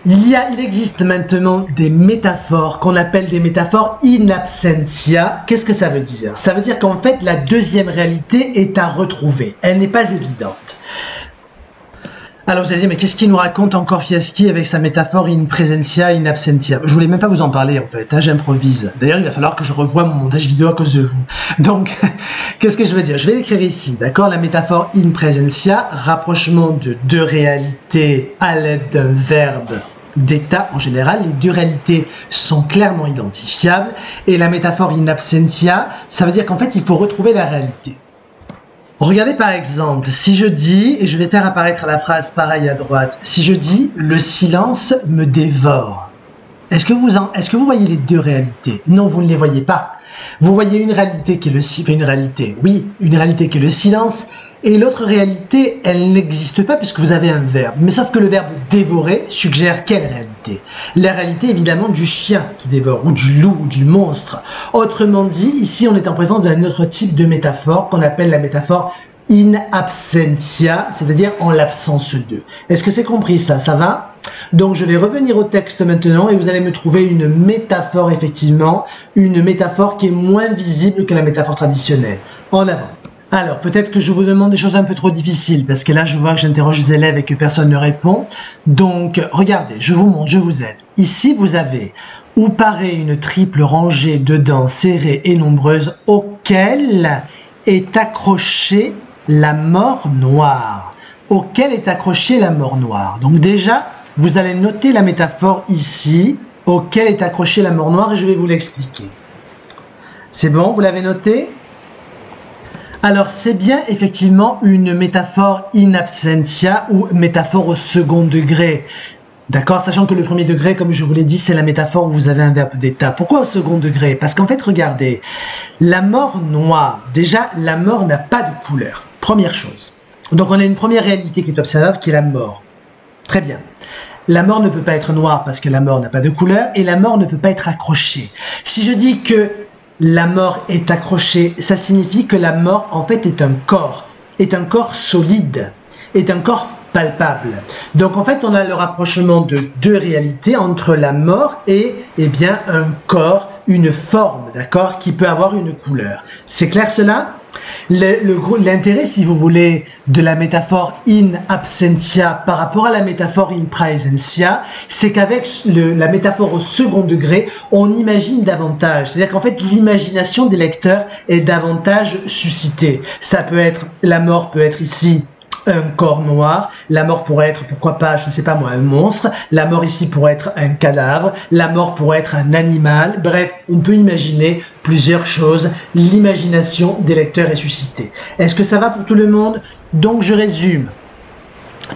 Il existe maintenant des métaphores qu'on appelle des métaphores in absentia. Qu'est-ce que ça veut dire? Ça veut dire qu'en fait, la deuxième réalité est à retrouver. Elle n'est pas évidente. Alors vous allez dire, mais qu'est-ce qu'il nous raconte encore Fieschi avec sa métaphore in presentia, in absentia? Je voulais même pas vous en parler en fait, hein, j'improvise. D'ailleurs, il va falloir que je revoie mon montage vidéo à cause de vous. Donc, qu'est-ce que je veux dire? Je vais l'écrire ici, d'accord? La métaphore in presentia, rapprochement de deux réalités à l'aide d'un verbe d'état en général. Les deux réalités sont clairement identifiables. Et la métaphore in absentia, ça veut dire qu'en fait, il faut retrouver la réalité. Regardez par exemple, si je dis, et je vais faire apparaître la phrase pareil à droite, si je dis « le silence me dévore », est-ce que vous voyez les deux réalités? Non, vous ne les voyez pas. Vous voyez une réalité qui est une réalité qui est le silence, et l'autre réalité, elle n'existe pas puisque vous avez un verbe. Mais sauf que le verbe dévorer suggère quelle réalité? La réalité évidemment du chien qui dévore, ou du loup, ou du monstre. Autrement dit, ici on est en présence d'un autre type de métaphore qu'on appelle la métaphore in absentia, c'est-à-dire en l'absence de. Est-ce que c'est compris ça? Ça va? Donc je vais revenir au texte maintenant et vous allez me trouver une métaphore effectivement, une métaphore qui est moins visible que la métaphore traditionnelle. En avant. Alors, peut-être que je vous demande des choses un peu trop difficiles, parce que là, je vois que j'interroge les élèves et que personne ne répond. Donc, regardez, je vous montre, je vous aide. Ici, vous avez « où paraît une triple rangée de dents serrées et nombreuses, auxquelles est accrochée la mort noire. » Auquel est accrochée la mort noire. Donc déjà, vous allez noter la métaphore ici, « auquel est accrochée la mort noire » et je vais vous l'expliquer. C'est bon, vous l'avez noté ? Alors, c'est bien effectivement une métaphore in absentia ou métaphore au second degré. D'accord? Sachant que le premier degré, comme je vous l'ai dit, c'est la métaphore où vous avez un verbe d'état. Pourquoi au second degré? Parce qu'en fait, regardez, la mort noire, déjà, la mort n'a pas de couleur. Première chose. Donc, on a une première réalité qui est observable, qui est la mort. Très bien. La mort ne peut pas être noire parce que la mort n'a pas de couleur et la mort ne peut pas être accrochée. Si je dis que la mort est accrochée, ça signifie que la mort en fait est un corps solide, est un corps palpable. Donc en fait on a le rapprochement de deux réalités entre la mort et bien un corps, une forme, d'accord, qui peut avoir une couleur. C'est clair cela? L'intérêt, si vous voulez, de la métaphore in absentia par rapport à la métaphore in praesentia, c'est qu'avec la métaphore au second degré, on imagine davantage. C'est-à-dire qu'en fait, l'imagination des lecteurs est davantage suscitée. Ça peut être, la mort peut être ici un corps noir, la mort pourrait être, pourquoi pas, je ne sais pas moi, un monstre, la mort ici pourrait être un cadavre, la mort pourrait être un animal, bref, on peut imaginer plusieurs choses, l'imagination des lecteurs est suscitée. Est-ce que ça va pour tout le monde? Donc je résume.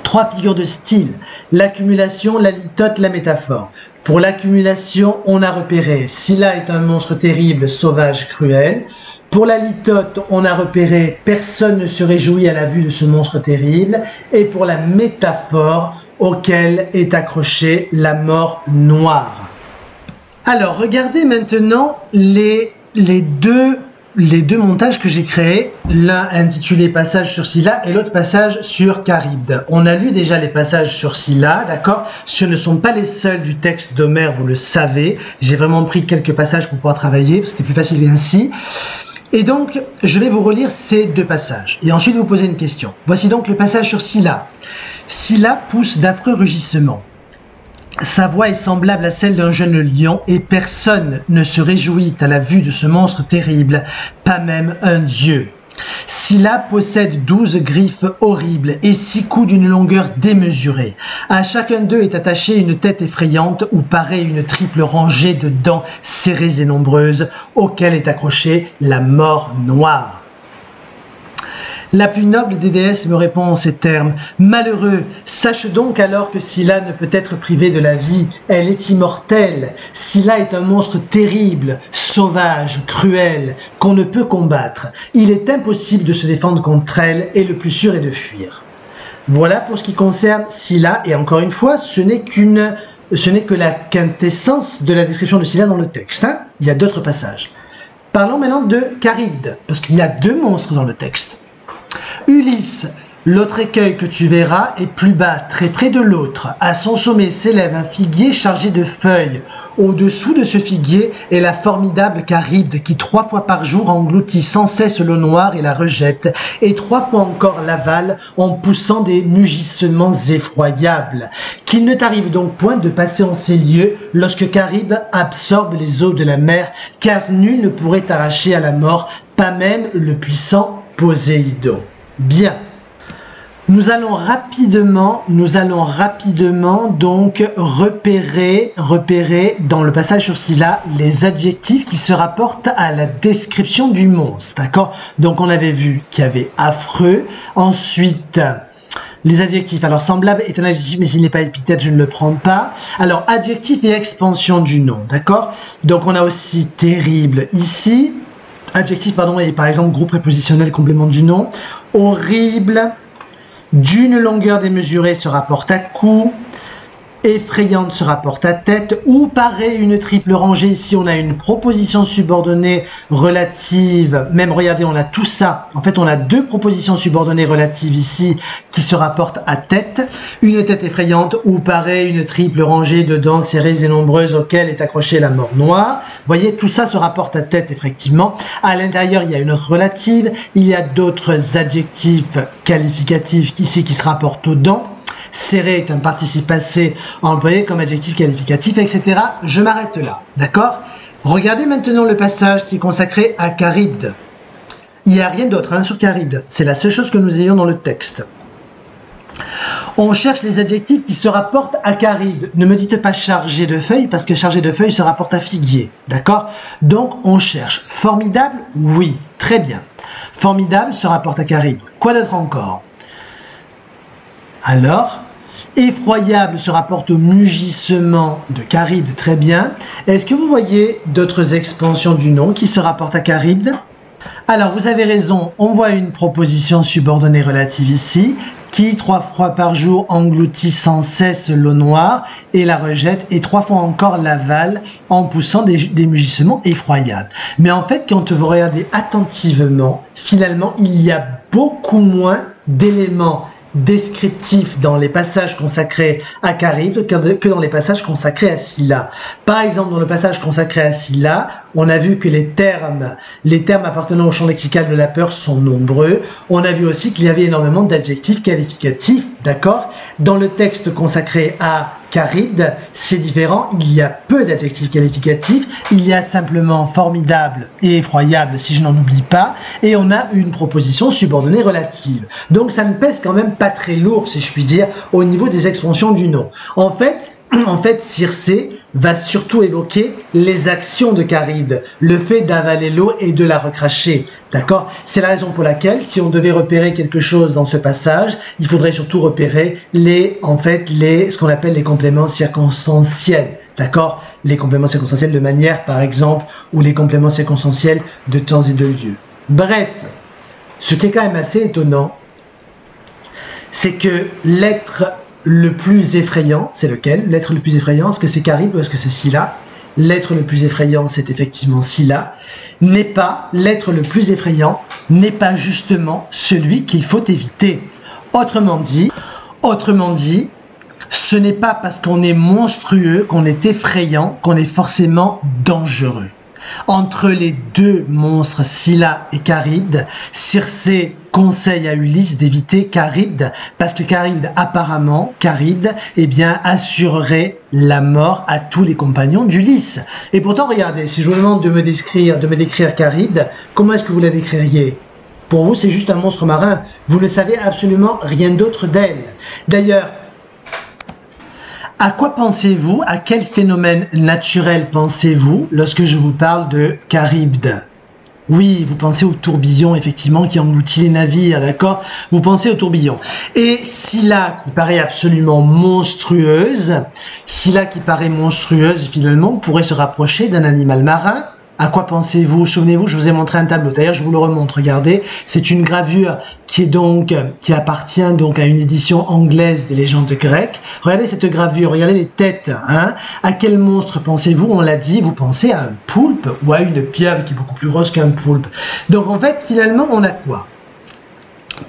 3 figures de style, l'accumulation, la litote, la métaphore. Pour l'accumulation, on a repéré, Scylla est un monstre terrible, sauvage, cruel. Pour la litote, on a repéré personne ne se réjouit à la vue de ce monstre terrible. Et pour la métaphore, auquel est accrochée la mort noire. Alors, regardez maintenant les deux montages que j'ai créés. L'un intitulé Passage sur Scylla et l'autre Passage sur Charybde. On a lu déjà les passages sur Scylla, d'accord? Ce ne sont pas les seuls du texte d'Homère, vous le savez. J'ai vraiment pris quelques passages pour pouvoir travailler, c'était plus facile ainsi. Et donc, je vais vous relire ces deux passages, et ensuite vous poser une question. Voici donc le passage sur Scylla. Scylla pousse d'affreux rugissements. Sa voix est semblable à celle d'un jeune lion, et personne ne se réjouit à la vue de ce monstre terrible, pas même un dieu. Scylla possède 12 griffes horribles et 6 coups d'une longueur démesurée. À chacun d'eux est attachée une tête effrayante où paraît une triple rangée de dents serrées et nombreuses, auxquelles est accrochée la mort noire. La plus noble des déesses me répond en ces termes. « Malheureux, sache donc alors que Scylla ne peut être privée de la vie. Elle est immortelle. Scylla est un monstre terrible, sauvage, cruel, qu'on ne peut combattre. Il est impossible de se défendre contre elle et le plus sûr est de fuir. » Voilà pour ce qui concerne Scylla. Et encore une fois, ce n'est que la quintessence de la description de Scylla dans le texte. Hein. Il y a d'autres passages. Parlons maintenant de Charybde, parce qu'il y a 2 monstres dans le texte. Ulysse, L'autre écueil que tu verras est plus bas, très près de l'autre. À son sommet s'élève un figuier chargé de feuilles. Au-dessous de ce figuier est la formidable Charybde qui 3 fois par jour engloutit sans cesse l'eau noire et la rejette, et 3 fois encore l'avale en poussant des mugissements effroyables. Qu'il ne t'arrive donc point de passer en ces lieux lorsque Charybde absorbe les eaux de la mer, car nul ne pourrait t'arracher à la mort, pas même le puissant Poséidon. Bien. Nous allons rapidement donc repérer dans le passage sur Scylla les adjectifs qui se rapportent à la description du monstre, d'accord? Donc on avait vu qu'il y avait affreux, ensuite les adjectifs, alors semblable est un adjectif mais s'il n'est pas épithète je ne le prends pas. Alors adjectif et expansion du nom, d'accord? Donc on a aussi terrible ici, adjectif pardon et par exemple groupe prépositionnel complément du nom, horrible, d'une longueur démesurée se rapporte à cou, effrayante se rapporte à tête, ou paraît une triple rangée. Ici on a une proposition subordonnée relative, même regardez on a tout ça, en fait on a 2 propositions subordonnées relatives ici qui se rapportent à tête, une tête effrayante ou paraît une triple rangée de dents serrées et nombreuses auxquelles est accrochée la mort noire. Vous voyez, tout ça se rapporte à tête effectivement. À l'intérieur il y a une autre relative, il y a d'autres adjectifs qualificatifs ici qui se rapportent aux dents. Serré est un participe passé employé comme adjectif qualificatif, etc. Je m'arrête là, d'accord? Regardez maintenant le passage qui est consacré à Charybde. Il n'y a rien d'autre sur Charybde, c'est la seule chose que nous ayons dans le texte. On cherche les adjectifs qui se rapportent à Charybde. Ne me dites pas chargé de feuilles, parce que chargé de feuilles se rapporte à figuier, d'accord? Donc on cherche formidable, oui, très bien. Formidable se rapporte à Charybde. Quoi d'autre encore? Alors, effroyable se rapporte au mugissement de Charybde, très bien. Est-ce que vous voyez d'autres expansions du nom qui se rapportent à Charybde? Alors, vous avez raison, on voit une proposition subordonnée relative ici, qui 3 fois par jour engloutit sans cesse l'eau noire et la rejette, et 3 fois encore l'avale en poussant des mugissements effroyables. Mais en fait, quand vous regardez attentivement, finalement, il y a beaucoup moins d'éléments descriptif dans les passages consacrés à Charybde que dans les passages consacrés à Scylla. Par exemple, dans le passage consacré à Scylla, on a vu que les termes appartenant au champ lexical de la peur sont nombreux. On a vu aussi qu'il y avait énormément d'adjectifs qualificatifs, d'accord? Dans le texte consacré à Charybde, c'est différent, il y a peu d'adjectifs qualificatifs, il y a simplement formidable et effroyable si je n'en oublie pas, et on a une proposition subordonnée relative. Donc ça ne pèse quand même pas très lourd, si je puis dire, au niveau des expansions du nom. En fait, Circé va surtout évoquer les actions de Charybde, le fait d'avaler l'eau et de la recracher. D'accord? C'est la raison pour laquelle, si on devait repérer quelque chose dans ce passage, il faudrait surtout repérer ce qu'on appelle les compléments circonstanciels. D'accord? Les compléments circonstanciels de manière, par exemple, ou les compléments circonstanciels de temps et de lieu. Bref, ce qui est quand même assez étonnant, c'est que l'être le plus effrayant, c'est lequel? L'être le plus effrayant, est-ce que c'est Charybde ou est-ce que c'est Scylla? L'être le plus effrayant, c'est effectivement Scylla. L'être le plus effrayant n'est pas justement celui qu'il faut éviter. Autrement dit, ce n'est pas parce qu'on est monstrueux, qu'on est effrayant, qu'on est forcément dangereux. Entre les 2 monstres, Scylla et Charybde, Circé conseille à Ulysse d'éviter Charybde, parce que Charybde, assurerait la mort à tous les compagnons d'Ulysse. Et pourtant, regardez, si je vous demande de me décrire Charybde, comment est-ce que vous la décririez? Pour vous, c'est juste un monstre marin. Vous ne savez absolument rien d'autre d'elle. D'ailleurs, à quoi pensez-vous? À quel phénomène naturel pensez-vous lorsque je vous parle de Charybde? Oui, vous pensez au tourbillon, effectivement, qui engloutit les navires, d'accord? Vous pensez au tourbillon. Et Scylla, qui paraît absolument monstrueuse, finalement, pourrait se rapprocher d'un animal marin. À quoi pensez-vous? Souvenez-vous, je vous ai montré un tableau. D'ailleurs, je vous le remontre. Regardez, c'est une gravure qui appartient donc à une édition anglaise des légendes grecques. Regardez cette gravure, regardez les têtes. À quel monstre pensez-vous? On l'a dit, vous pensez à un poulpe ou à une pieuvre qui est beaucoup plus grosse qu'un poulpe. Donc en fait, finalement, on a quoi?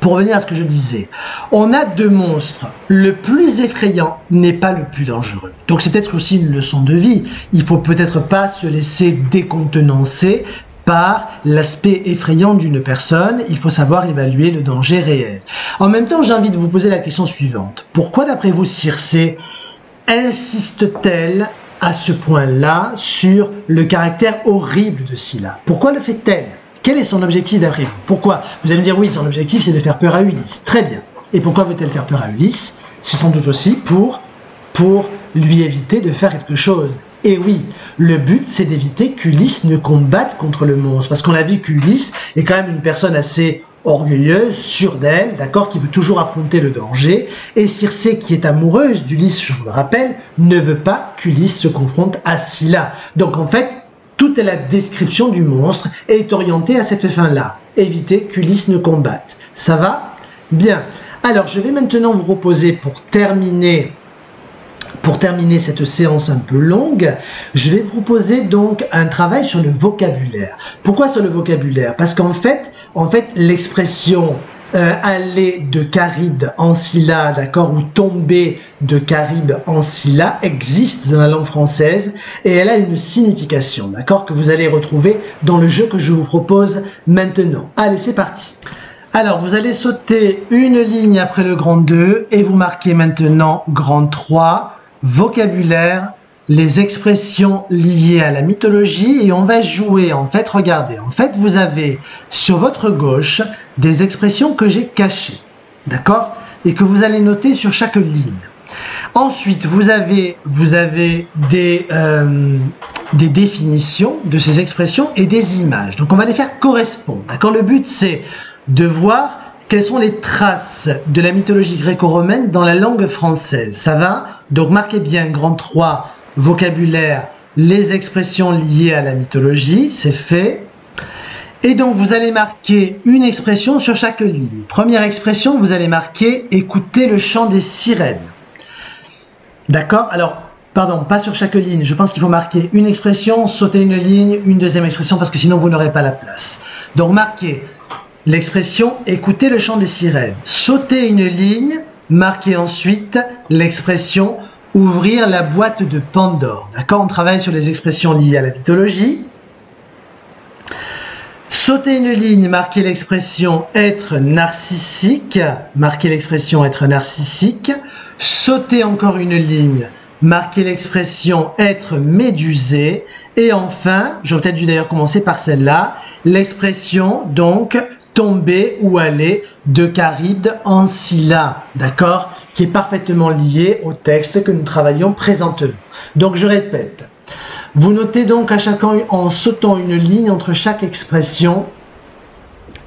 pour revenir à ce que je disais, on a deux monstres. Le plus effrayant n'est pas le plus dangereux. Donc c'est peut-être aussi une leçon de vie. Il faut peut-être pas se laisser décontenancer par l'aspect effrayant d'une personne. Il faut savoir évaluer le danger réel. En même temps, j'ai envie de vous poser la question suivante. Pourquoi, d'après vous, Circé insiste-t-elle à ce point-là sur le caractère horrible de Scylla? Pourquoi le fait-elle? Quel est son objectif d'après vous? Pourquoi? Vous allez me dire, oui, son objectif, c'est de faire peur à Ulysse. Très bien. Et pourquoi veut-elle faire peur à Ulysse? C'est sans doute aussi pour lui éviter de faire quelque chose. Et oui, le but, c'est d'éviter qu'Ulysse ne combatte contre le monstre. Parce qu'on a vu qu'Ulysse est quand même une personne assez orgueilleuse, sûre d'elle, d'accord, qui veut toujours affronter le danger. Et Circé, qui est amoureuse d'Ulysse, je vous le rappelle, ne veut pas qu'Ulysse se confronte à Scylla. Donc en fait, toute la description du monstre est orientée à cette fin-là. Éviter qu'Ulysse ne combatte. Ça va? Bien. Alors, je vais maintenant vous proposer, pour terminer cette séance un peu longue, je vais vous proposer donc un travail sur le vocabulaire. Pourquoi sur le vocabulaire? Parce qu'en fait, l'expression aller de Charybde en Scylla, d'accord, ou tomber de Charybde en Scylla existe dans la langue française et elle a une signification, d'accord, que vous allez retrouver dans le jeu que je vous propose maintenant. Allez, c'est parti. Alors, vous allez sauter une ligne après le grand 2 et vous marquez maintenant grand 3, vocabulaire, les expressions liées à la mythologie, et on va jouer, en fait, regardez, en fait, vous avez sur votre gauche des expressions que j'ai cachées, d'accord, et que vous allez noter sur chaque ligne. Ensuite, vous avez des définitions de ces expressions et des images. Donc, on va les faire correspondre, d'accord. Le but, c'est de voir quelles sont les traces de la mythologie gréco-romaine dans la langue française. Ça va? Donc, marquez bien grand 3, vocabulaire, les expressions liées à la mythologie, c'est fait. Et donc, vous allez marquer une expression sur chaque ligne. Première expression, vous allez marquer « écouter le chant des sirènes ». D'accord? Alors, pardon, pas sur chaque ligne. Je pense qu'il faut marquer une expression, sauter une ligne, une deuxième expression, parce que sinon, vous n'aurez pas la place. Donc, marquez l'expression « écouter le chant des sirènes ». Sauter une ligne, marquez ensuite l'expression « ouvrir la boîte de Pandore ». D'accord? On travaille sur les expressions liées à la mythologie. Sauter une ligne, marquez l'expression « être narcissique ». Marquez l'expression « être narcissique ». Sauter encore une ligne, marquez l'expression « être médusé ». Et enfin, j'aurais peut-être dû d'ailleurs commencer par celle-là, l'expression donc « tomber ou aller de Charybde en Scylla ». D'accord? Qui est parfaitement lié au texte que nous travaillons présentement. Donc je répète, vous notez donc à chacun en sautant une ligne entre chaque expression,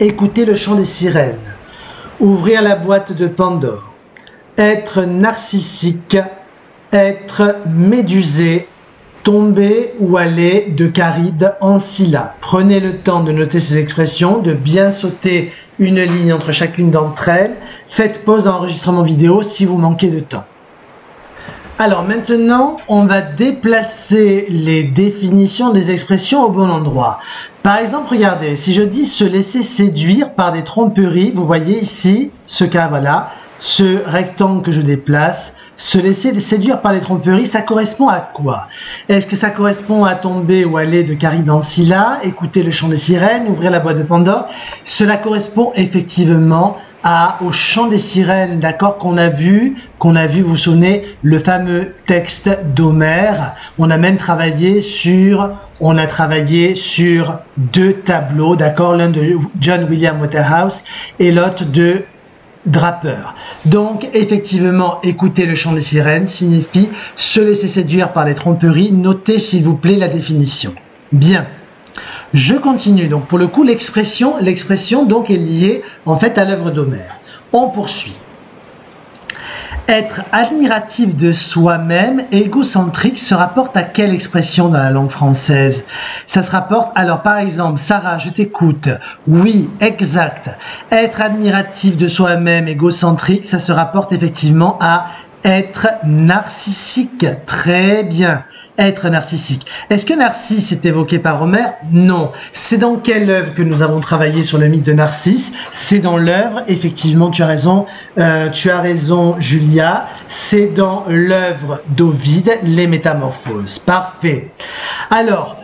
écouter le chant des sirènes, ouvrir la boîte de Pandore, être narcissique, être médusé, tomber ou aller de Charybde en Scylla. Prenez le temps de noter ces expressions, de bien sauter une ligne entre chacune d'entre elles. Faites pause d'enregistrement vidéo si vous manquez de temps. Alors maintenant, on va déplacer les définitions des expressions au bon endroit. Par exemple, regardez, si je dis se laisser séduire par des tromperies, vous voyez ici, ce cas, voilà, ce rectangle que je déplace, se laisser séduire par les tromperies, ça correspond à quoi? Est-ce que ça correspond à tomber ou aller de Charybde en Scylla, écouter le chant des sirènes, ouvrir la boîte de Pandore? Cela correspond effectivement au chant des sirènes, d'accord, qu'on a vu, vous vous souvenez, le fameux texte d'Homère. On a travaillé sur deux tableaux, d'accord, l'un de John William Waterhouse et l'autre de Draper. Donc, effectivement, écouter le chant des sirènes signifie se laisser séduire par les tromperies. Notez, s'il vous plaît, la définition. Bien. Je continue. Donc, pour le coup, l'expression donc est liée, en fait, à l'œuvre d'Homère. On poursuit. Être admiratif de soi-même, égocentrique, se rapporte à quelle expression dans la langue française? Ça se rapporte, alors par exemple, Sarah, je t'écoute. Oui, exact. Être admiratif de soi-même, égocentrique, ça se rapporte effectivement à être narcissique. Très bien. être narcissique. Est-ce que Narcisse est évoqué par Homère? Non. C'est dans quelle œuvre que nous avons travaillé sur le mythe de Narcisse? C'est dans l'œuvre, effectivement, tu as raison Julia, c'est dans l'œuvre d'Ovide, Les Métamorphoses. Parfait. Alors,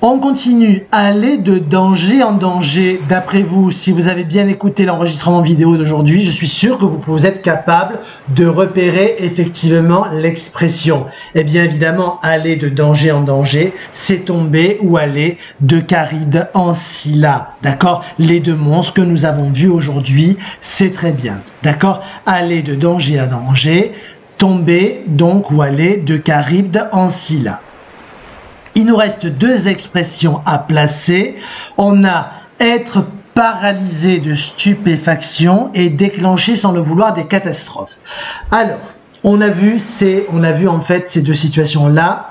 on continue. Aller de danger en danger. D'après vous, si vous avez bien écouté l'enregistrement vidéo d'aujourd'hui, je suis sûr que vous êtes capable de repérer effectivement l'expression. Eh bien évidemment, aller de danger en danger, c'est tomber ou aller de Charybde en Scylla. D'accord? Les deux monstres que nous avons vus aujourd'hui, c'est très bien. D'accord? Aller de danger à danger, tomber donc ou aller de Charybde en Scylla. Il nous reste deux expressions à placer. On a être paralysé de stupéfaction et déclencher sans le vouloir des catastrophes. Alors, on a vu en fait ces deux situations-là.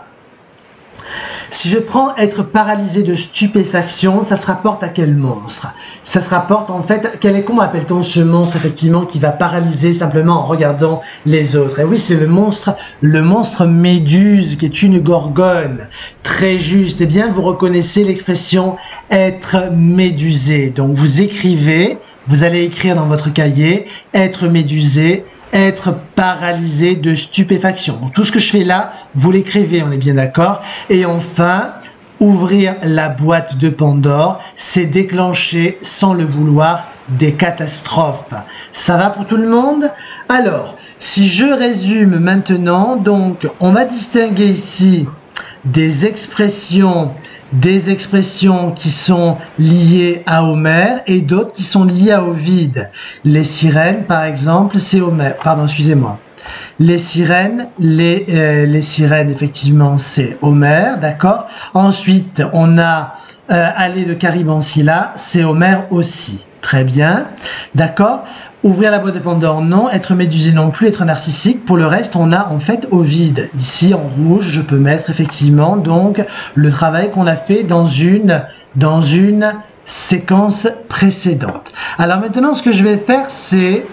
Si je prends être paralysé de stupéfaction, ça se rapporte à quel monstre? Ça se rapporte en fait, comment appelle-t-on ce monstre effectivement qui va paralyser simplement en regardant les autres? Et oui, c'est le monstre Méduse qui est une gorgone. Très juste. Eh bien, vous reconnaissez l'expression être médusé. Donc vous écrivez, vous allez écrire dans votre cahier être médusé, être paralysé de stupéfaction. Donc, tout ce que je fais là, vous l'écrivez, on est bien d'accord. Et enfin, ouvrir la boîte de Pandore, c'est déclencher sans le vouloir des catastrophes. Ça va pour tout le monde? Alors, si je résume maintenant, donc on va distinguer ici des expressions qui sont liées à Homère et d'autres qui sont liées à Ovide. Les sirènes, par exemple, c'est Homère. Pardon, excusez-moi. Les sirènes, effectivement, c'est Homère, d'accord. Ensuite, on a aller de Charybde en Scylla, c'est Homère aussi. Très bien, d'accord. Ouvrir la boîte de Pandore, non. Être médusé non plus. Être narcissique. Pour le reste, on a en fait Ovide. Ici, en rouge, je peux mettre effectivement donc le travail qu'on a fait dans une séquence précédente. Alors maintenant, ce que je vais faire, c'est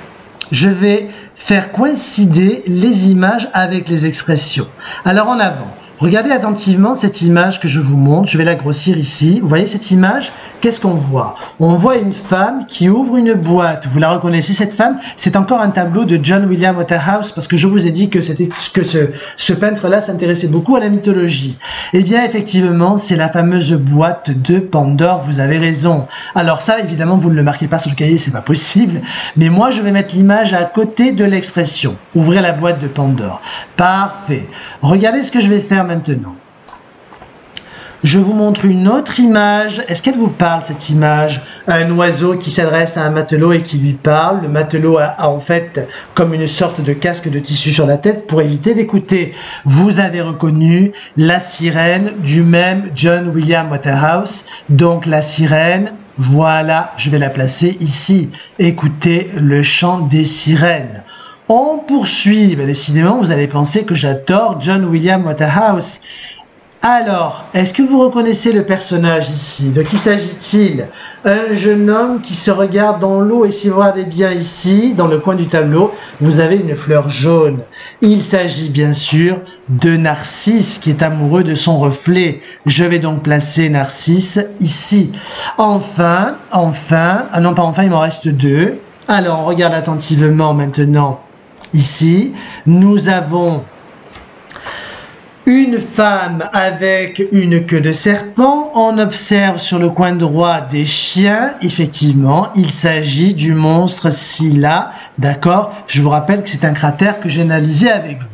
je vais faire coïncider les images avec les expressions. Alors en avant. Regardez attentivement cette image que je vous montre, je vais la grossir ici. Vous voyez cette image? Qu'est-ce qu'on voit? On voit une femme qui ouvre une boîte. Vous la reconnaissez cette femme? C'est encore un tableau de John William Waterhouse parce que je vous ai dit que ce peintre-là s'intéressait beaucoup à la mythologie. Eh bien effectivement, c'est la fameuse boîte de Pandore, vous avez raison. Alors ça, évidemment, vous ne le marquez pas sur le cahier, c'est pas possible. Mais moi, je vais mettre l'image à côté de l'expression. Ouvrir la boîte de Pandore. Parfait. Regardez ce que je vais faire maintenant. Je vous montre une autre image. Est-ce qu'elle vous parle, cette image? Un oiseau qui s'adresse à un matelot et qui lui parle. Le matelot a en fait comme une sorte de casque de tissu sur la tête pour éviter d'écouter. Vous avez reconnu la sirène du même John William Waterhouse. Donc la sirène, voilà, je vais la placer ici. Écoutez le chant des sirènes. On poursuit. Ben, décidément, vous allez penser que j'adore John William Waterhouse. Alors, est-ce que vous reconnaissez le personnage ici? De qui s'agit-il? Un jeune homme qui se regarde dans l'eau et si vous regardez bien ici, dans le coin du tableau, vous avez une fleur jaune. Il s'agit bien sûr de Narcisse qui est amoureux de son reflet. Je vais donc placer Narcisse ici. Enfin, ah non pas enfin, il m'en reste deux. Alors, on regarde attentivement maintenant ici. Nous avons une femme avec une queue de serpent. On observe sur le coin droit des chiens. Effectivement, il s'agit du monstre Scylla. D'accord? Je vous rappelle que c'est un cratère que j'ai analysé avec vous.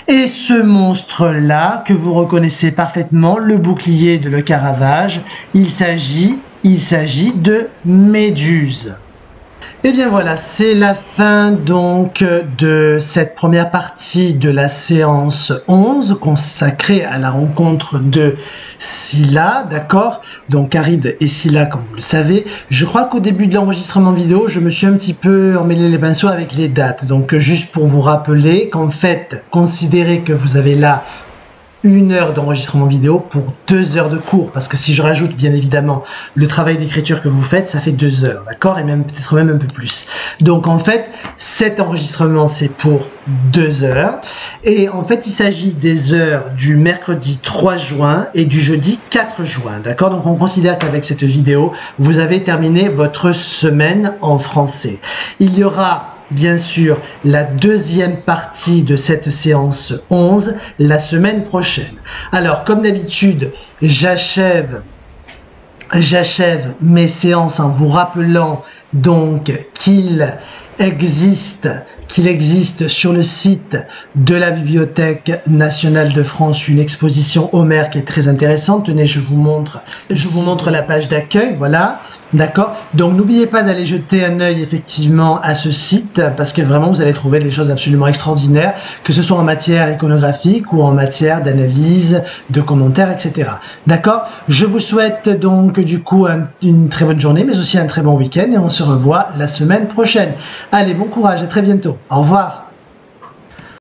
Et ce monstre-là, que vous reconnaissez parfaitement, le bouclier de Le Caravage, il s'agit de Méduse. Et bien voilà, c'est la fin donc de cette première partie de la séance 11 consacrée à la rencontre de Scylla, d'accord? Donc Charybde et Scylla, comme vous le savez. Je crois qu'au début de l'enregistrement vidéo, je me suis un petit peu emmêlé les pinceaux avec les dates. Donc juste pour vous rappeler qu'en fait, considérez que vous avez là 1 heure d'enregistrement vidéo pour 2 heures de cours, parce que si je rajoute bien évidemment le travail d'écriture que vous faites, ça fait 2 heures, d'accord, et même peut-être même un peu plus. Donc en fait, cet enregistrement c'est pour 2 heures, et en fait il s'agit des heures du mercredi 3 juin et du jeudi 4 juin, d'accord. Donc on considère qu'avec cette vidéo, vous avez terminé votre semaine en français. Il y aura bien sûr la deuxième partie de cette séance 11 la semaine prochaine. Alors comme d'habitude, j'achève mes séances en vous rappelant donc qu'il existe sur le site de la Bibliothèque nationale de France une exposition Homère qui est très intéressante. Tenez, je vous montre la page d'accueil, voilà. D'accord. Donc n'oubliez pas d'aller jeter un œil effectivement à ce site, parce que vraiment vous allez trouver des choses absolument extraordinaires, que ce soit en matière iconographique ou en matière d'analyse, de commentaires, etc. D'accord. Je vous souhaite donc du coup une très bonne journée, mais aussi un très bon week-end, et on se revoit la semaine prochaine. Allez, bon courage, à très bientôt. Au revoir.